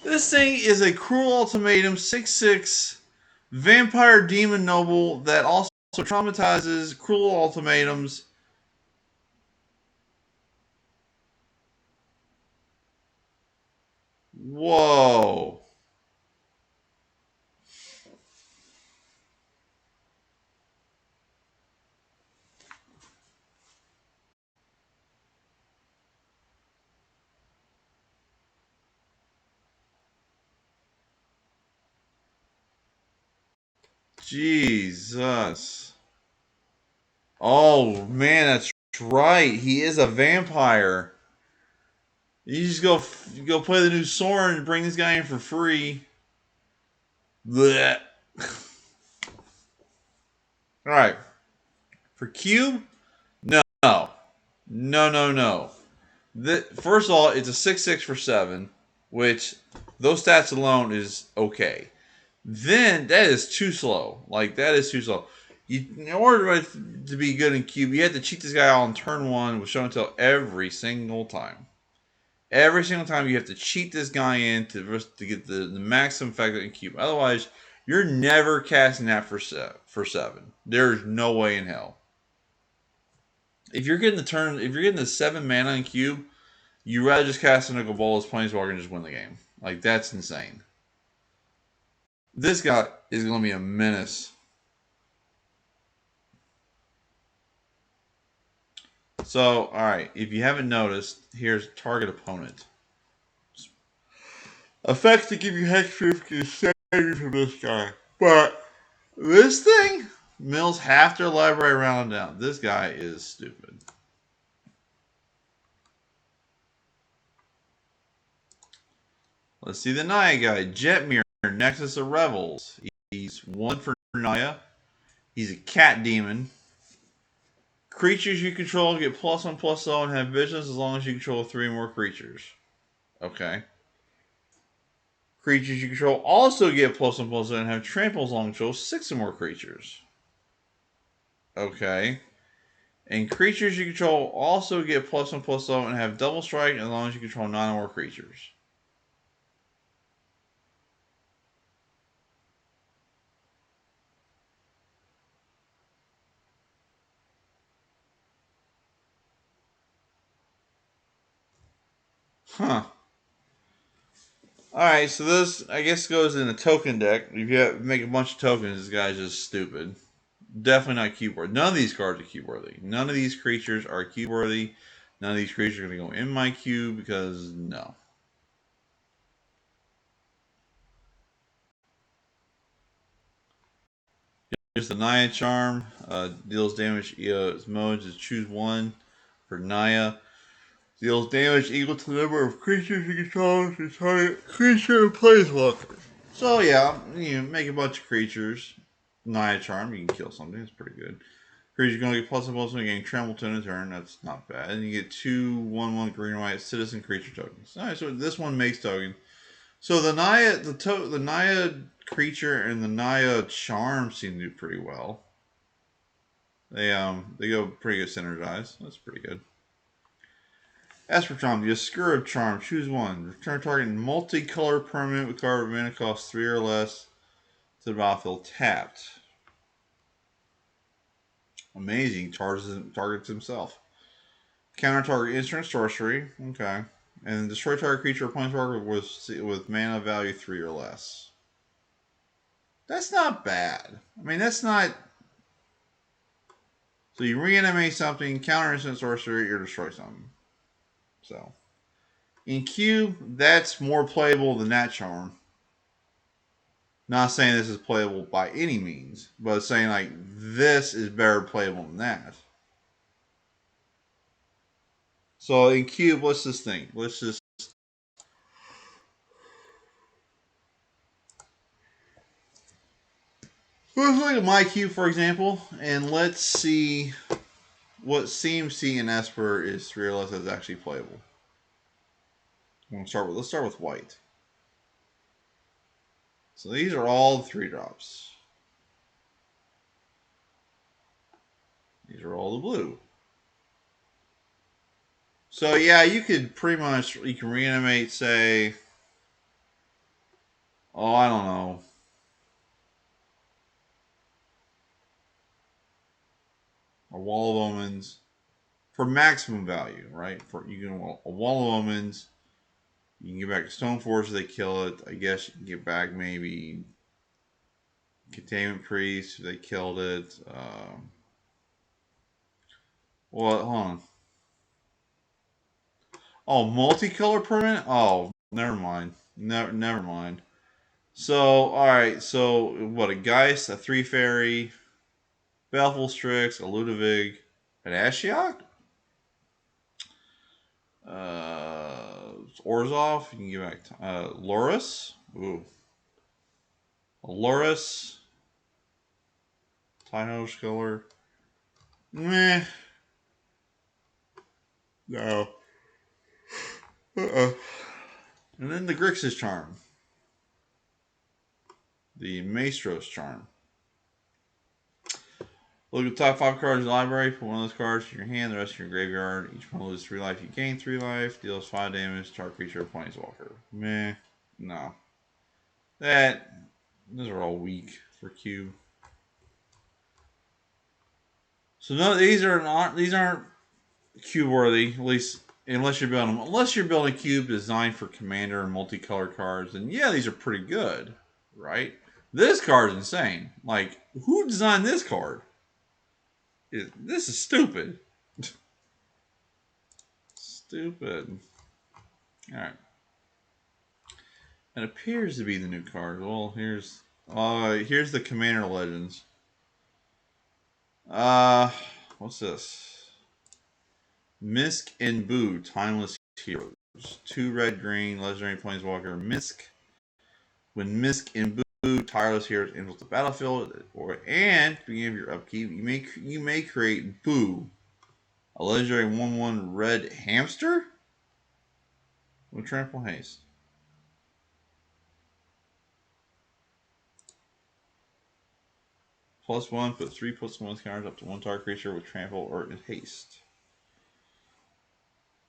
This thing is a cruel ultimatum 6/6 vampire demon noble that also traumatizes cruel ultimatums. Whoa. Jesus. Oh man, that's right. He is a vampire. You just go play the new Soren and bring this guy in for free. Blech. All right. For cube, no, no, no. First of all, it's a 6/6 for 7, which those stats alone is okay. Then that is too slow. Like that is too slow. In order to be good in cube, you have to cheat this guy out on turn 1 with show and tell every single time. Every single time you have to cheat this guy in to get the maximum effect in cube. Otherwise, you're never casting that for 7. There's no way in hell. If you're getting the 7 mana in cube, you rather just cast a Nicol Planeswalker and just win the game. Like that's insane. This guy is going to be a menace. So, all right, if you haven't noticed, here's target opponent. Effects to give you hexproof can save you from this guy. But this thing mills half their library round down. This guy is stupid. Let's see the Nia guy. Jetmir, Nexus of Revels. He's 1 for Nia. He's a cat demon. Creatures you control get +1/+0 and have vigilance as long as you control 3 or more creatures. Okay. Creatures you control also get +1/+0 and have trample as long as you control 6 or more creatures. Okay. And creatures you control also get +1/+0 and have double strike as long as you control 9 or more creatures. Huh. Alright, so this, I guess, goes in a token deck. If you make a bunch of tokens, this guy's just stupid. Definitely not cube worthy. None of these cards are cube worthy. None of these creatures are cube worthy. None of these creatures are going to go in my cube because no. Here's the Nia Charm. Deals damage its modes. Just choose 1 for Nia. Deals damage equal to the number of creatures you control to target creature and planeswalker. So yeah, you make a bunch of creatures. Nia Charm, you can kill something. That's pretty good. Creature's gonna get plus and plus when getting trampled to in a turn. That's not bad. And you get 2/1/1 green and white citizen creature tokens. Alright, so this one makes tokens. So the Nia creature and the Nia Charm seem to do pretty well. They go pretty good synergize. That's pretty good. Esper Charm, the Oscura Charm, choose one. Return target multicolor permanent with card with mana cost 3 or less to the battlefield tapped. Amazing. Targets himself. Counter target instant sorcery. Okay. And destroy target creature or planeswalker with mana value 3 or less. That's not bad. I mean, that's not. So you reanimate something, counter instant sorcery, or destroy something. So in cube, that's more playable than that charm. Not saying this is playable by any means, but saying like this is better playable than that. So in cube, let's just think. Let's look at my cube, for example, and let's see what CMC and Esper is 3 or less is actually playable. Let's start with white. So these are all the 3-drops. These are all the blue. So yeah, you could pretty much, you can reanimate, say, oh, I don't know, a Wall of Omens for maximum value, right? For you can a Wall of Omens, you can get back a Stoneforge if they kill it. I guess you can get back maybe Containment Priest if they killed it. Well, hold on. Oh, multicolor permanent? Oh, never mind. Never mind. So, alright, so what, a Geist, a 3 fairy, Baleful Strix, a Ludwig, an Ashiok? Orzhov, you can give back Loris. Ooh. Loris. Tyno's color. Meh. No. Uh-uh. And then the Grixis Charm. The Maestro's Charm. Look at the top 5 cards in the library. Put one of those cards in your hand, the rest in your graveyard. Each one loses 3 life. You gain 3 life. Deals 5 damage. Target creature or planeswalker. Meh. No. Those are all weak for cube. So no, these aren't cube worthy, at least unless you're building a cube designed for commander and multicolored cards. And yeah, these are pretty good, right? This card is insane. Like, who designed this card? This is stupid. Stupid. All right. It appears to be the new card. Well, here's the Commander Legends. What's this? Misk and Boo, Timeless Heroes. 2 red green legendary planeswalker Misk. When Misk and Boo, Tireless Heroes enters the battlefield, and at the beginning of your upkeep, you may create Boo, a legendary 1/1 red hamster with trample haste. +1, put 3 +1 counters up to 1 target creature with trample or haste.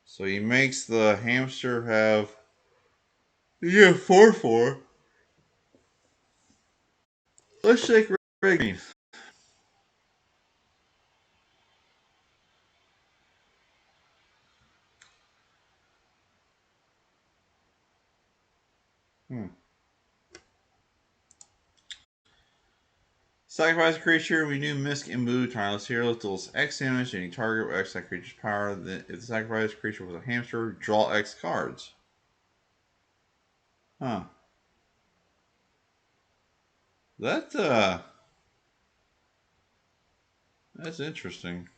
So he makes the hamster have. You get 4/4. Let's take red green. Sacrifice a creature. We knew Misk and Boo, Tireless Heroes, deals X damage to any target with X that creature's power. If the sacrifice creature was a hamster, draw X cards. Huh. That's interesting.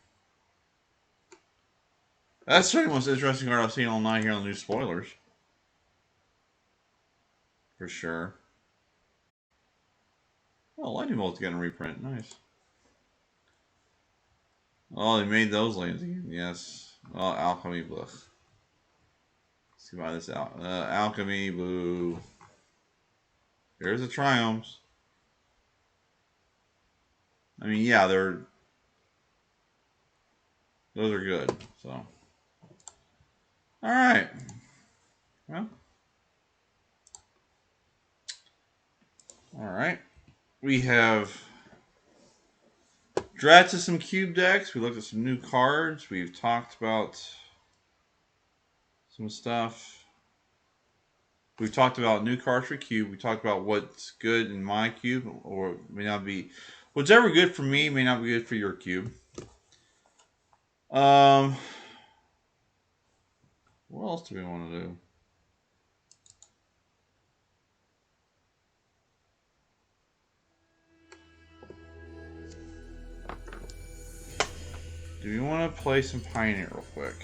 That's certainly the most interesting card I've seen all night here on the new spoilers. For sure. Oh, Lightning Bolt's getting a reprint. Nice. Oh, they made those lands again. Yes. Oh, Alchemy. Blech. Let's see why this out. Alchemy. Boo. There's the Triumphs. I mean, yeah, those are good. So, all right. Well, all right. We have drafted some cube decks. We looked at some new cards. We've talked about some stuff. We've talked about new cards for cube. We talked about what's good in my cube, or may not be. Whatever good for me may not be good for your cube. Um, what else do we want to do? Do we want to play some Pioneer real quick?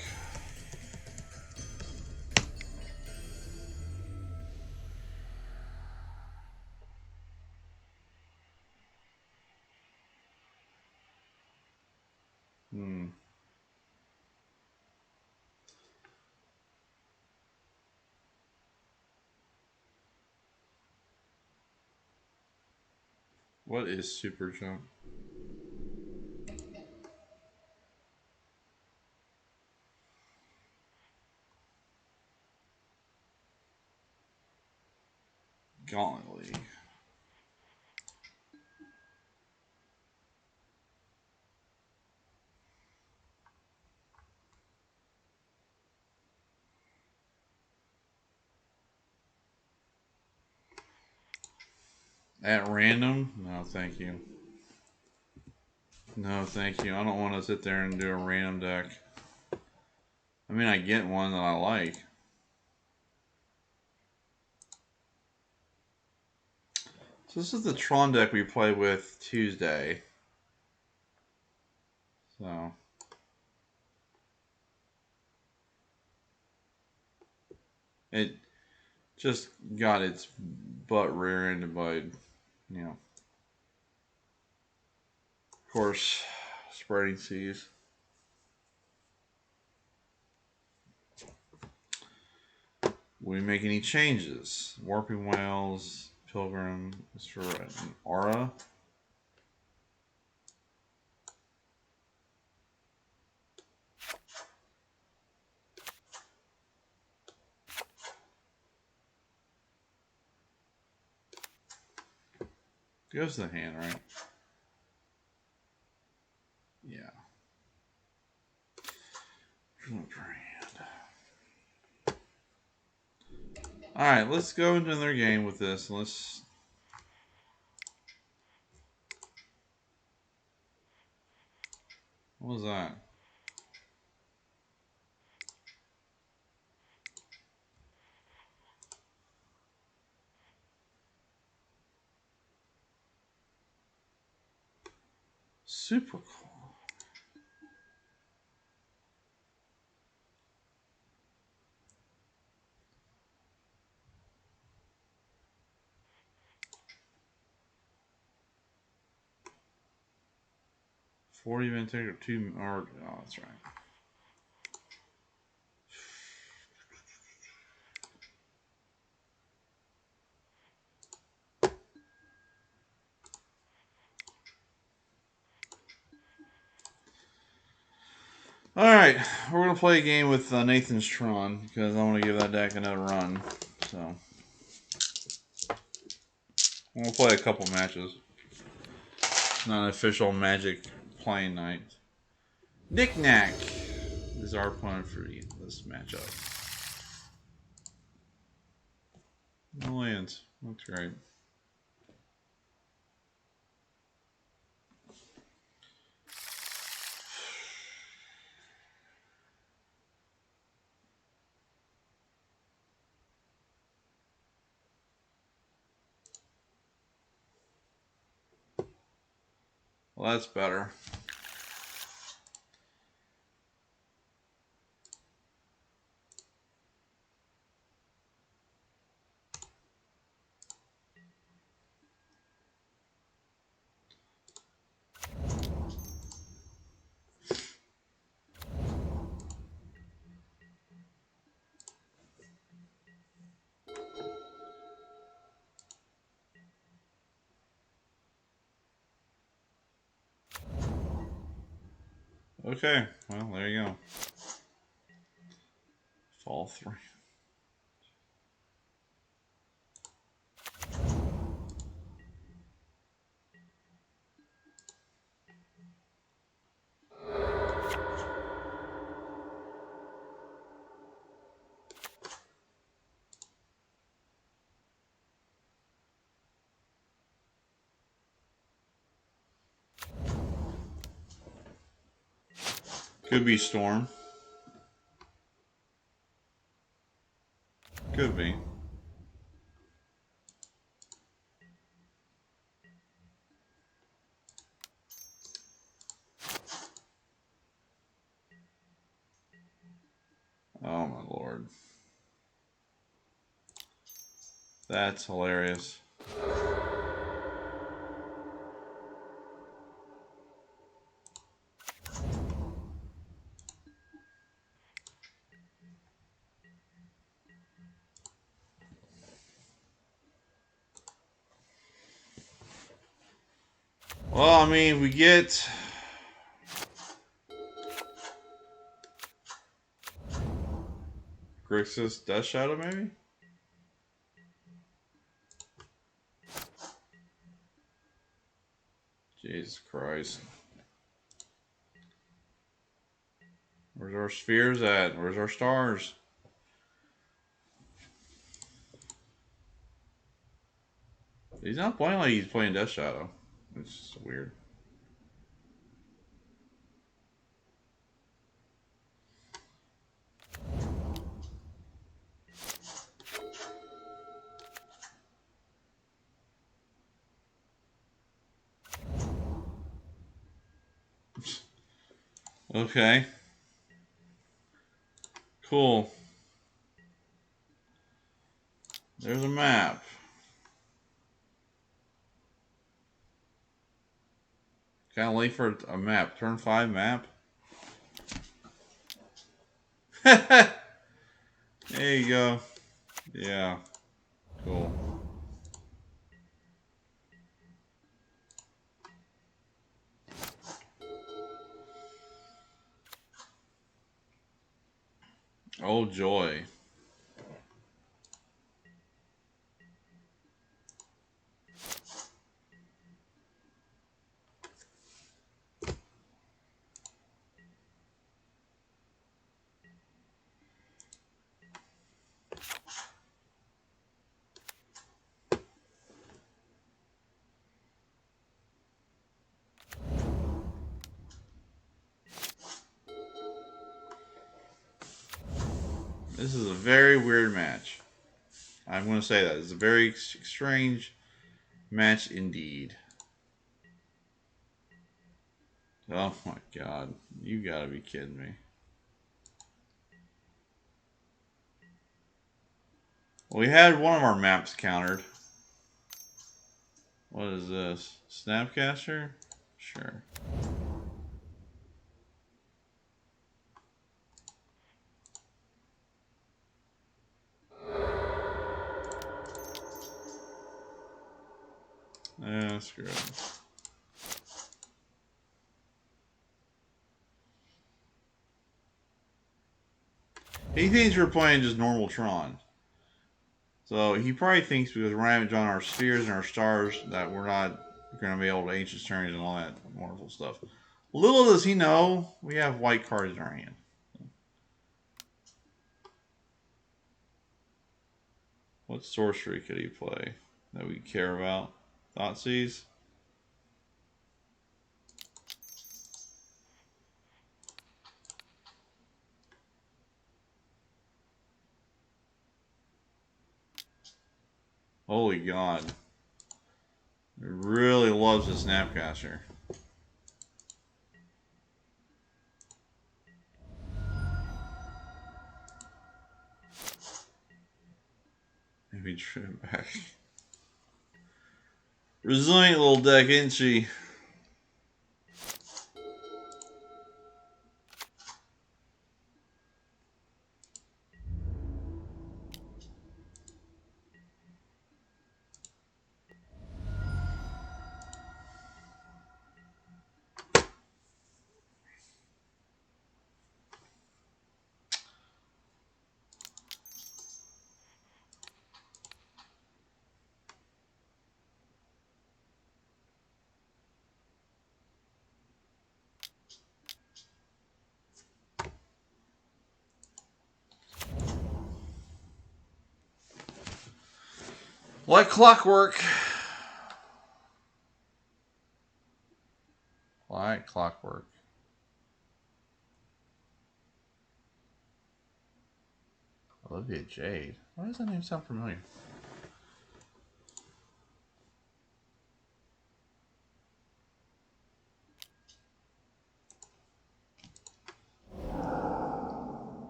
Hmm. What is Super Jump? Gauntlet League. At random? No, thank you. No, thank you. I don't want to sit there and do a random deck. I mean, I get one that I like. So this is the Tron deck we played with Tuesday. So it just got its butt rear-ended by, of course, spreading seas. Will we make any changes? Warping Whales, Pilgrim, Mr. Aura. Goes to the hand, right? Yeah. Alright, let's go into another game with this. Let's. What was that? Super cool. Four event take or two. Or, oh, that's right. Alright, we're going to play a game with Nathan's Tron because I want to give that deck another run. So, we'll play a couple matches. It's not an official Magic playing night. Knick Knack is our opponent for this matchup. No lands. Looks great. Well, that's better. Okay, well, there you go. Fall 3. Could be Storm. Could be. Oh my lord. That's hilarious. Well, I mean, we get Grixis Death Shadow, maybe? Jesus Christ. Where's our spheres at? Where's our stars? He's not playing like he's playing Death Shadow. It's just weird. Okay. Cool. There's a map. Kind of late for a map. Turn 5 map. There you go. Yeah. Cool. Oh joy. This is a very weird match. I'm going to say that. It's a very strange match indeed. Oh my god. You gotta be kidding me. We had one of our maps countered. What is this? Snapcaster? Sure. Screw it. He thinks we're playing just normal Tron. So he probably thinks because we're having drawn our spheres and our stars that we're not going to be able to ancient turns and all that wonderful stuff. Little does he know, we have white cards in our hand. What sorcery could he play that we care about? Thoughtseize? Holy God. He really loves the Snapcaster. Maybe trim back. Resilient little deck, isn't she? Like clockwork. Like clockwork. Olivia Jade. Why does that name sound familiar?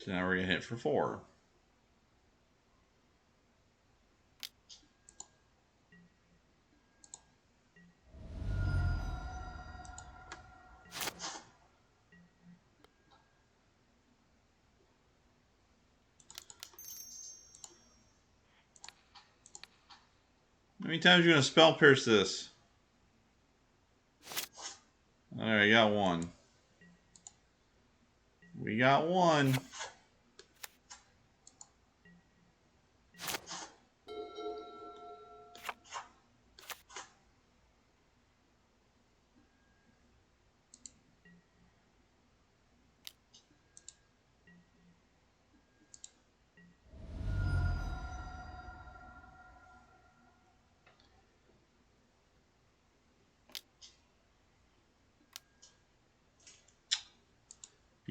So now we're going to hit for 4. How many times are you going to spell pierce this? Alright, you got 1. We got 1.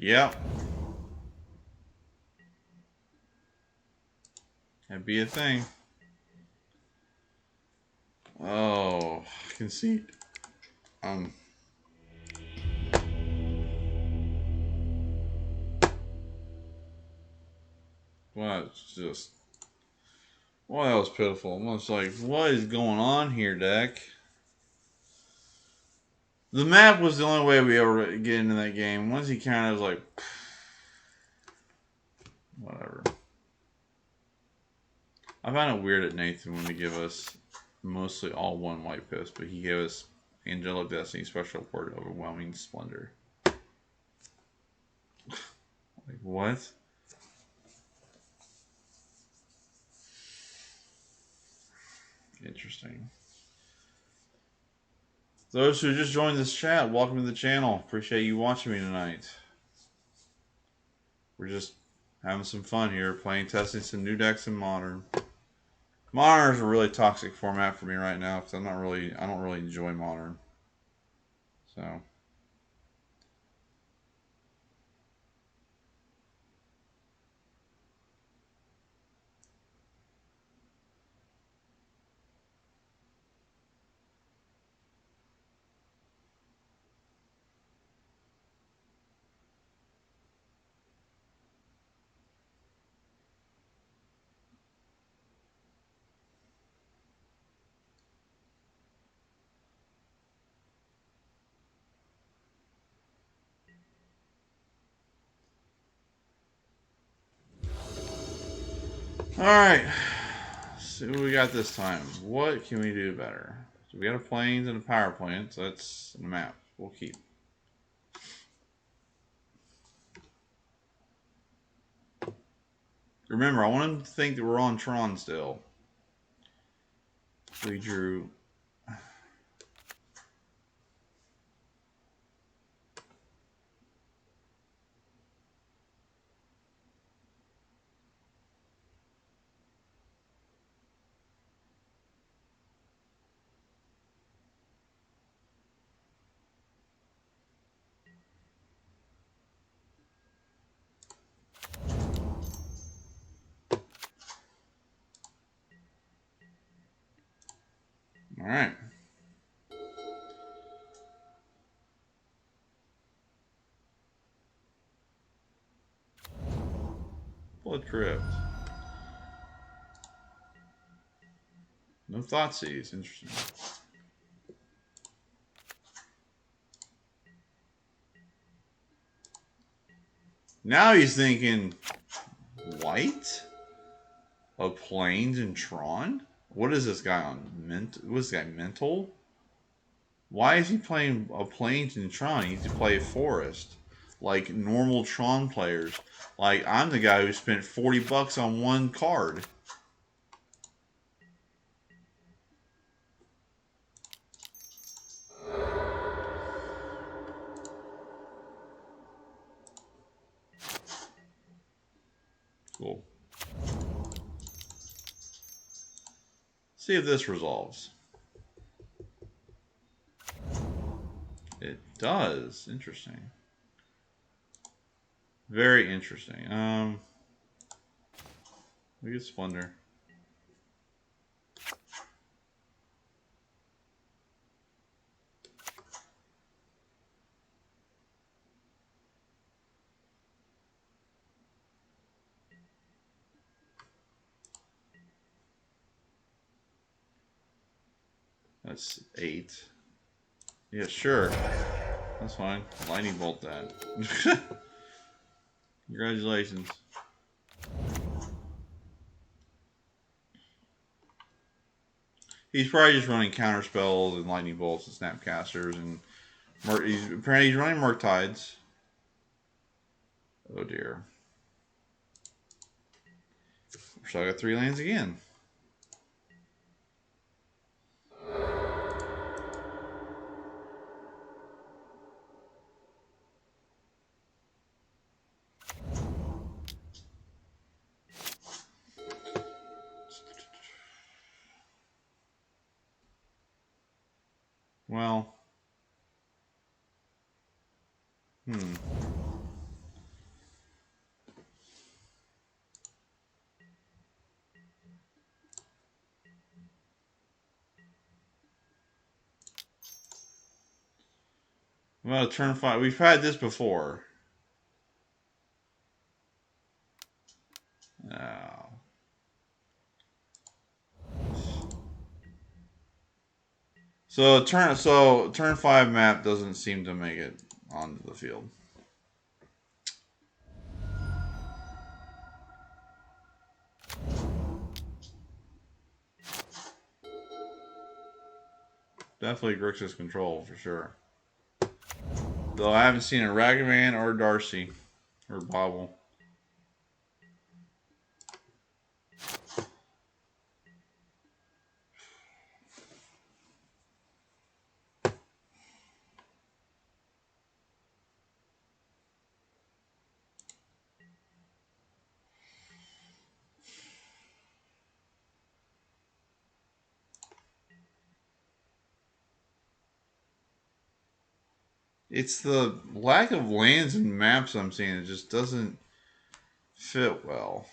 Yep. That'd be a thing. Oh, conceit. Well, it's just. Well, that was pitiful. I was like, what is going on here, Deck? The map was the only way we ever get into that game. Once he kind of was like, whatever. I find it weird that Nathan wanted to give us mostly all 1 white piss, but he gave us Angelic Destiny Special Word Overwhelming Splendor. Like, what? Interesting. Those who just joined this chat, welcome to the channel. Appreciate you watching me tonight. We're just having some fun here, testing some new decks in Modern. Modern is a really toxic format for me right now because I don't really enjoy Modern. So. Alright, see what we got this time. What can we do better? So we got a planes and a power plant, so that's in the map. We'll keep. Remember, I want them to think that we're on Tron still. We drew. Alright. Blood Crypt. No Thoughtseize. Interesting. Now he's thinking, white? Of planes and Tron? What is this guy on? What is this guy, mental? Why is he playing a planes and Tron? He needs to play a forest. Like normal Tron players. Like, I'm the guy who spent $40 on 1 card. Cool. See if this resolves. It does. Interesting. Very interesting. We get Splendor. That's 8. Yeah, sure. That's fine. Lightning bolt that. Congratulations. He's probably just running counter spells and lightning bolts and snapcasters and apparently he's running Murktides. Oh dear. So I got 3 lands again. Well. Well, turn 5. We've had this before. Oh. So turn 5 map doesn't seem to make it onto the field. Definitely Grixis control for sure. Though I haven't seen a Ragavan or Darcy or Bobble. It's the lack of lands and maps I'm seeing. It just doesn't fit well.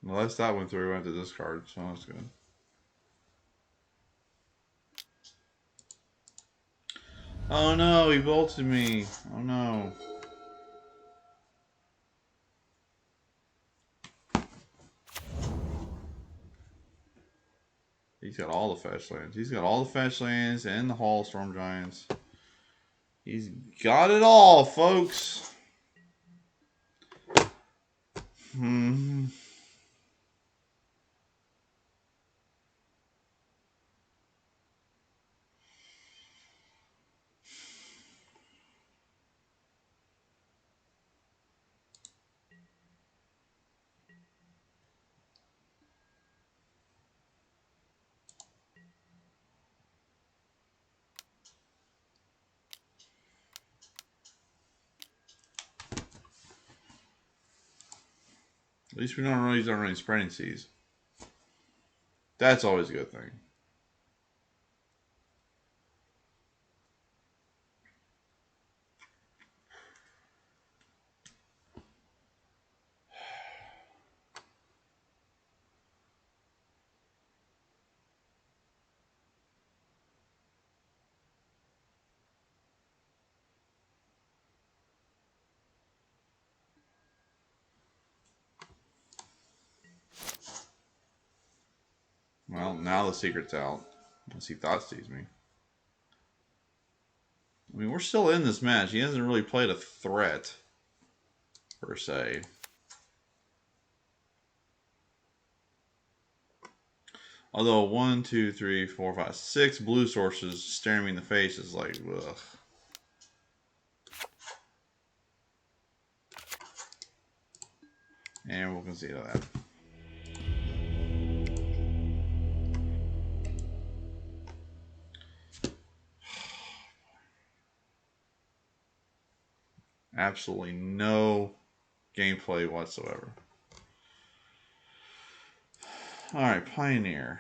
Unless that went through, we went to this card, so that's good. Oh no, he bolted me. Oh no. He's got all the fetch lands. He's got all the fetch lands and the Hall of Storm Giants. He's got it all, folks. At least we don't really use our spreading seas. That's always a good thing. Well, now the secret's out. Unless he thought sees me. I mean, we're still in this match. He hasn't really played a threat, per se. Although 1, 2, 3, 4, 5, 6 blue sources staring me in the face is like, ugh. And we'll concede that. Absolutely no gameplay whatsoever. Alright, Pioneer.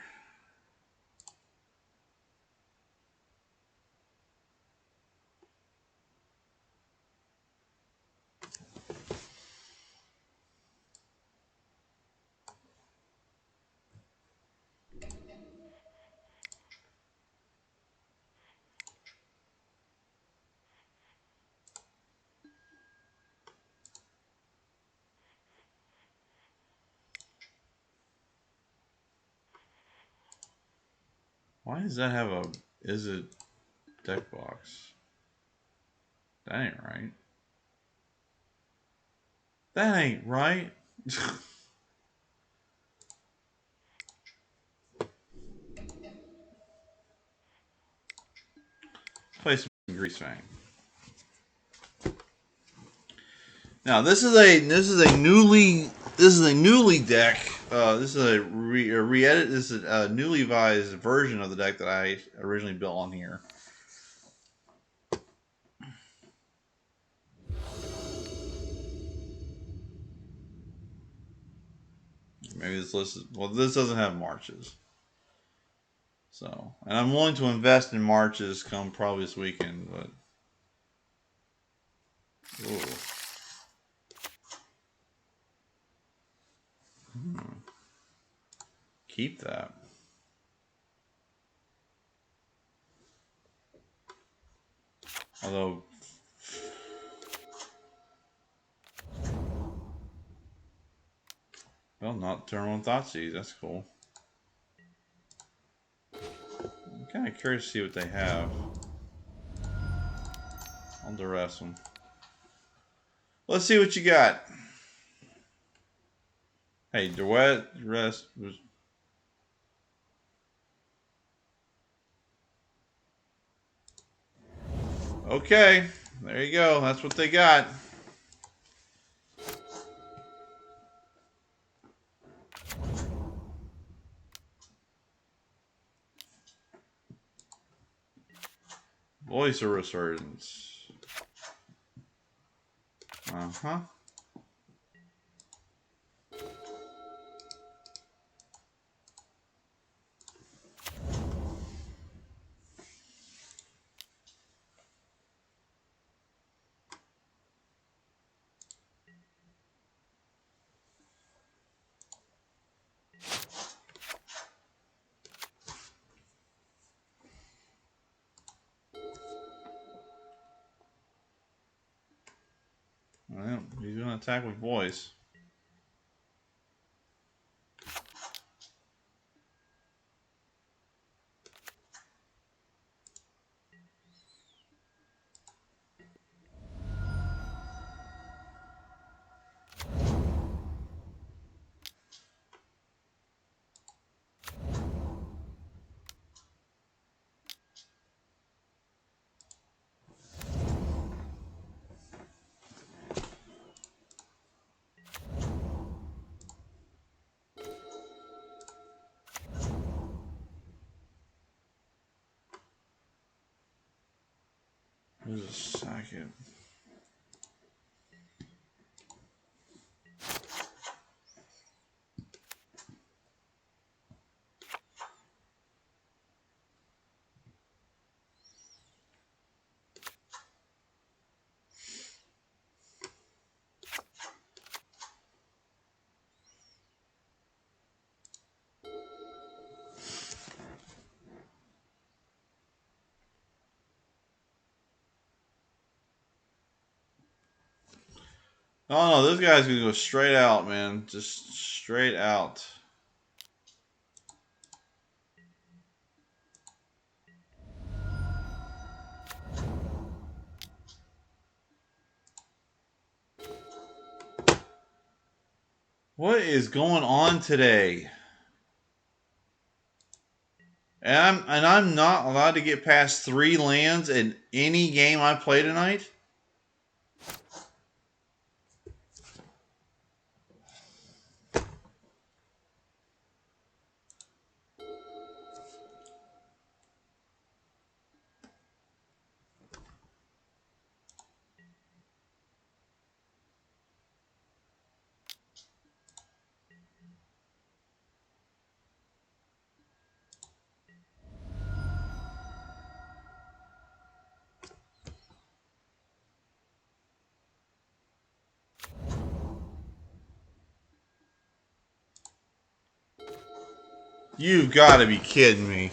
Why does that have a is it deck box? That ain't right. That ain't right. Play some Grease Fang. Now this is a newly deck. This is a re-edit. This is a newly revised version of the deck that I originally built on here. Maybe this list is, well, this doesn't have marches. So, and I'm willing to invest in marches come probably this weekend, but ooh. Keep that. Although, well, not turn on Thoughtseize. That's cool. I'm kind of curious to see what they have. I'll duress them. Let's see what you got. Hey, duress was. Okay, there you go. That's what they got. Voice of Resurgence. Uh-huh. Well, he's going to attack with voice. There's a second. Oh no, this guy's gonna go straight out, man. Just straight out. What is going on today? And I'm not allowed to get past 3 lands in any game I play tonight. You've got to be kidding me.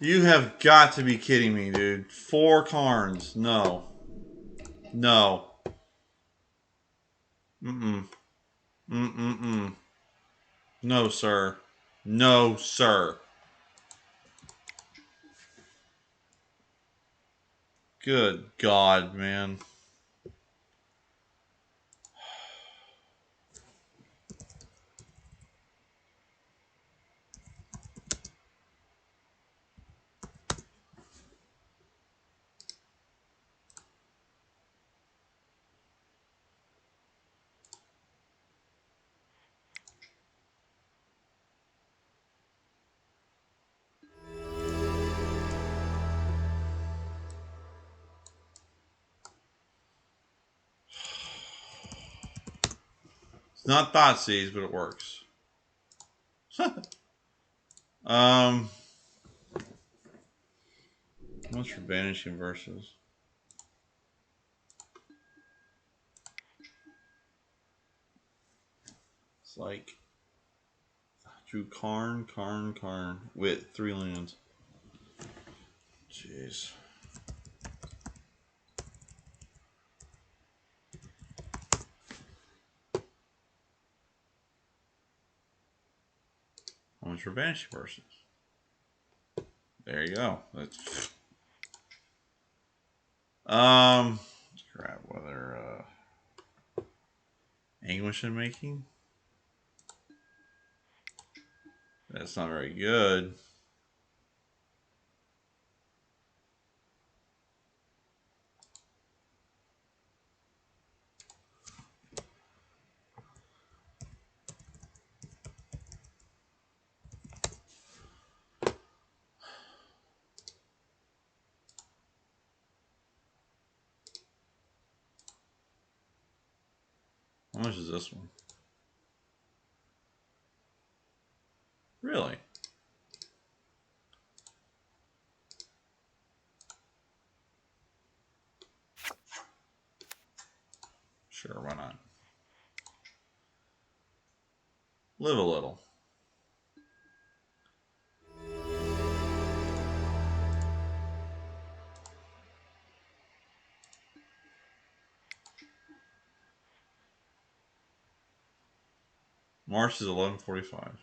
You have got to be kidding me, dude. 4 Karns. No. No. Mm-mm. Mm-mm-mm. No, sir. No, sir. Good God, man. It's not Thoughtseize, but it works. How much for Banishing Versus? It's like drew Karn with 3 lands. Jeez. How much for Banishing Versus? There you go. That's crap. Whether Anguish in Making. That's not very good. How much is this one? Really? Sure, why not? Live a little. March is 11:45.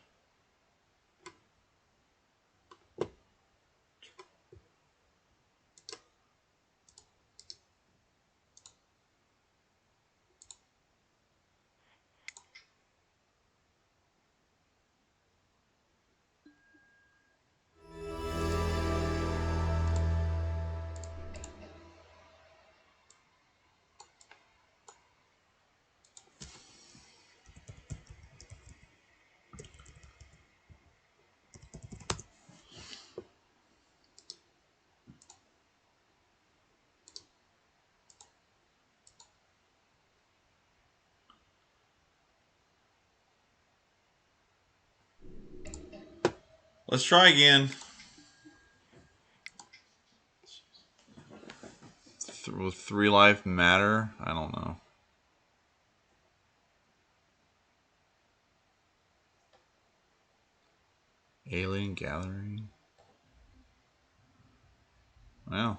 Let's try again. Will 3 life matter? I don't know. Alien Gathering? Well.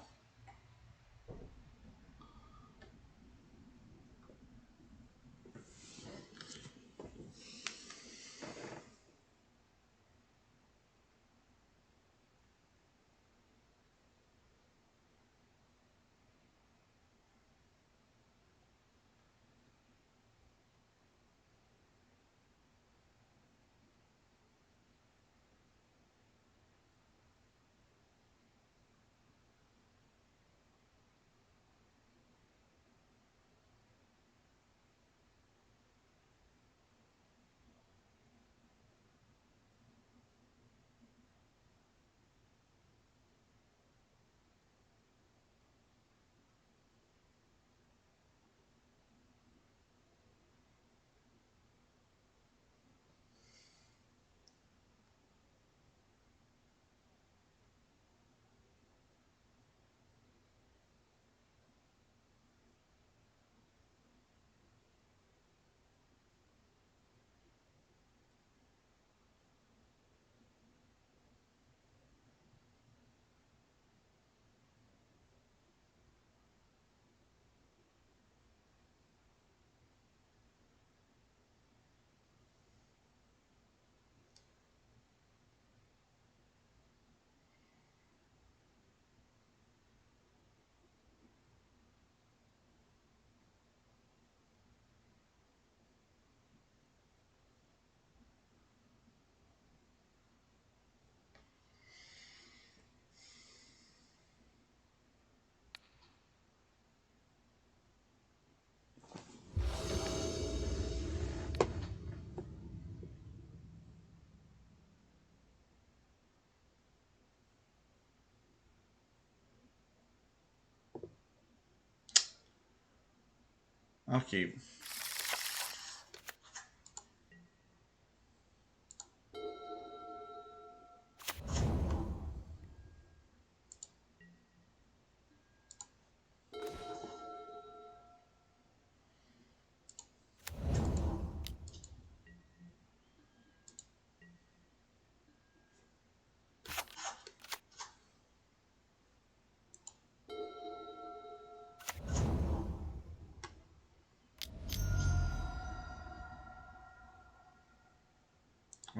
I'll keep.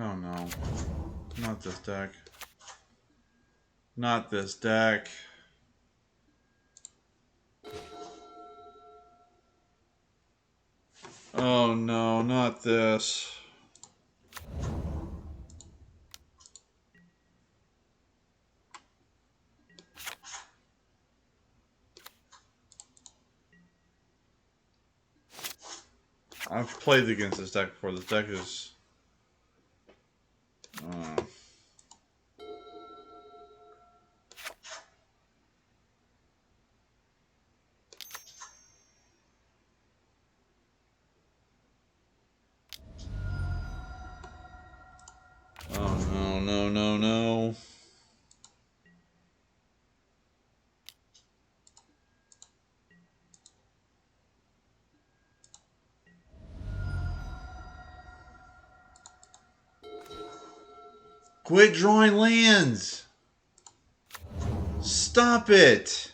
Oh no. Not this deck. Not this deck. Oh no, not this. I've played against this deck before. This deck is... oh no, no, no, no. Quit drawing lands! Stop it!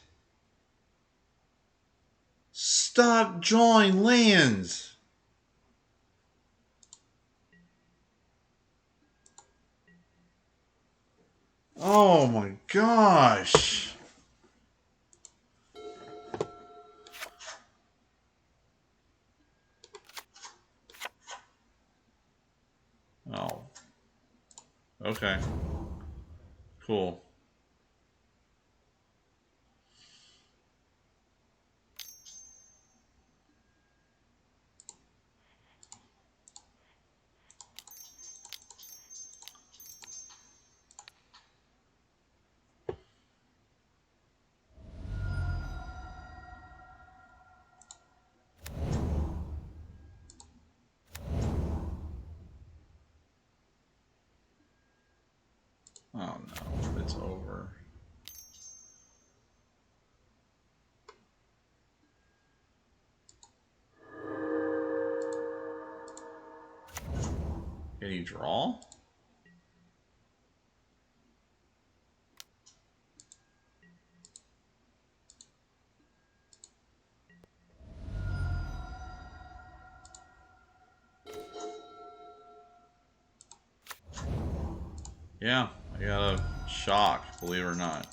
Stop drawing lands! Oh my gosh! Oh. Okay. Cool. Oh no, it's over. Can you draw? Yeah, I got a shock, believe it or not.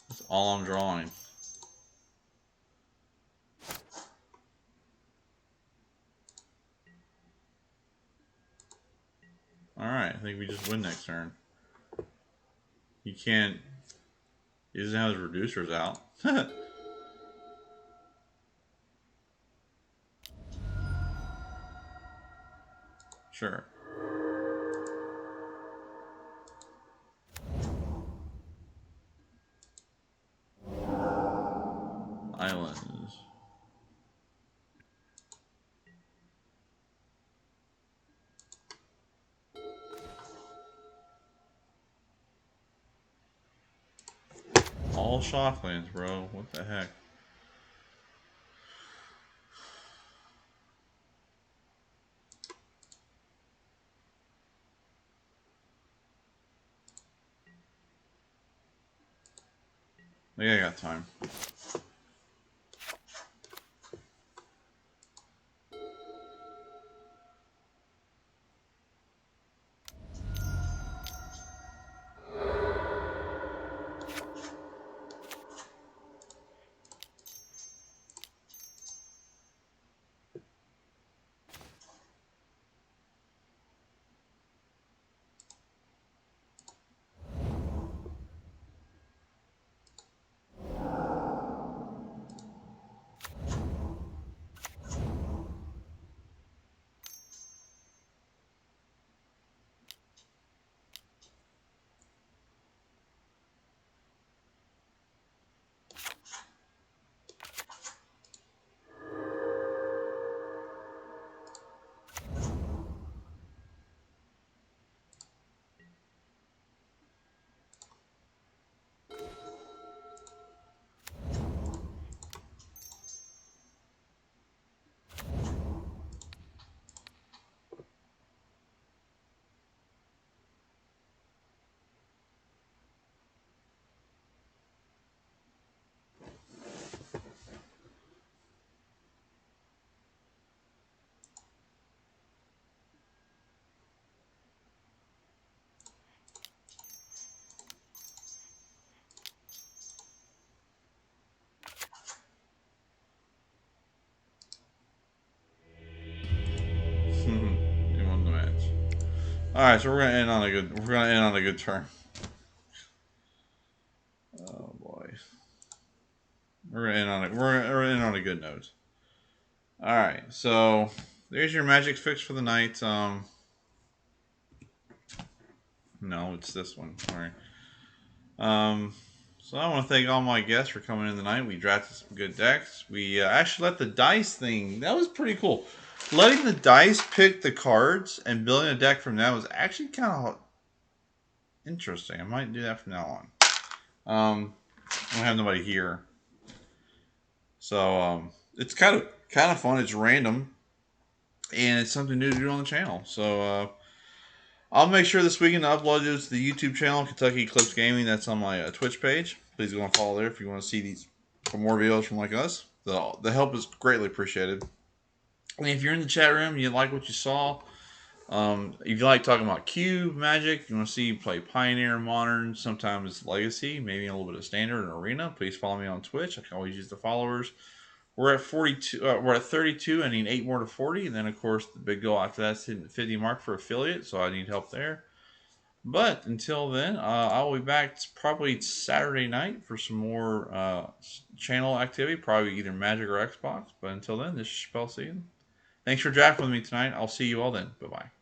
That's all I'm drawing. Alright, I think we just win next turn. He can't... He doesn't have his reducers out. Sure. Islands. All shocklands, bro. What the heck? I think I got time. All right, so we're gonna end on a good. We're gonna end on a good turn. Oh boy, we're gonna end on it. We're gonna end on a good note. All right, so there's your magic fix for the night. No, it's this one. All right. Um, so I want to thank all my guests for coming in tonight. We drafted some good decks. We actually let the dice thing. That was pretty cool. Letting the dice pick the cards and building a deck from that was actually kind of interesting. I might do that from now on. I don't have nobody here, so it's kind of fun. It's random and it's something new to do on the channel. So I'll make sure this weekend to upload this to the YouTube channel, Kentucky Eclipse Gaming. That's on my Twitch page. Please go and follow there if you want to see these for more videos from like us. The help is greatly appreciated. And if you're in the chat room, you like what you saw. If you like talking about Cube, Magic, you want to see play Pioneer, Modern, sometimes Legacy, maybe a little bit of Standard and Arena, please follow me on Twitch. I can always use the followers. We're at 42. We're at 32. I need 8 more to 40, and then of course the big goal after that's hitting the 50 mark for affiliate. So I need help there. But until then, I'll be back probably Saturday night for some more channel activity, probably either Magic or Xbox. But until then, this is Spell Season. Thanks for drafting with me tonight. I'll see you all then. Bye bye.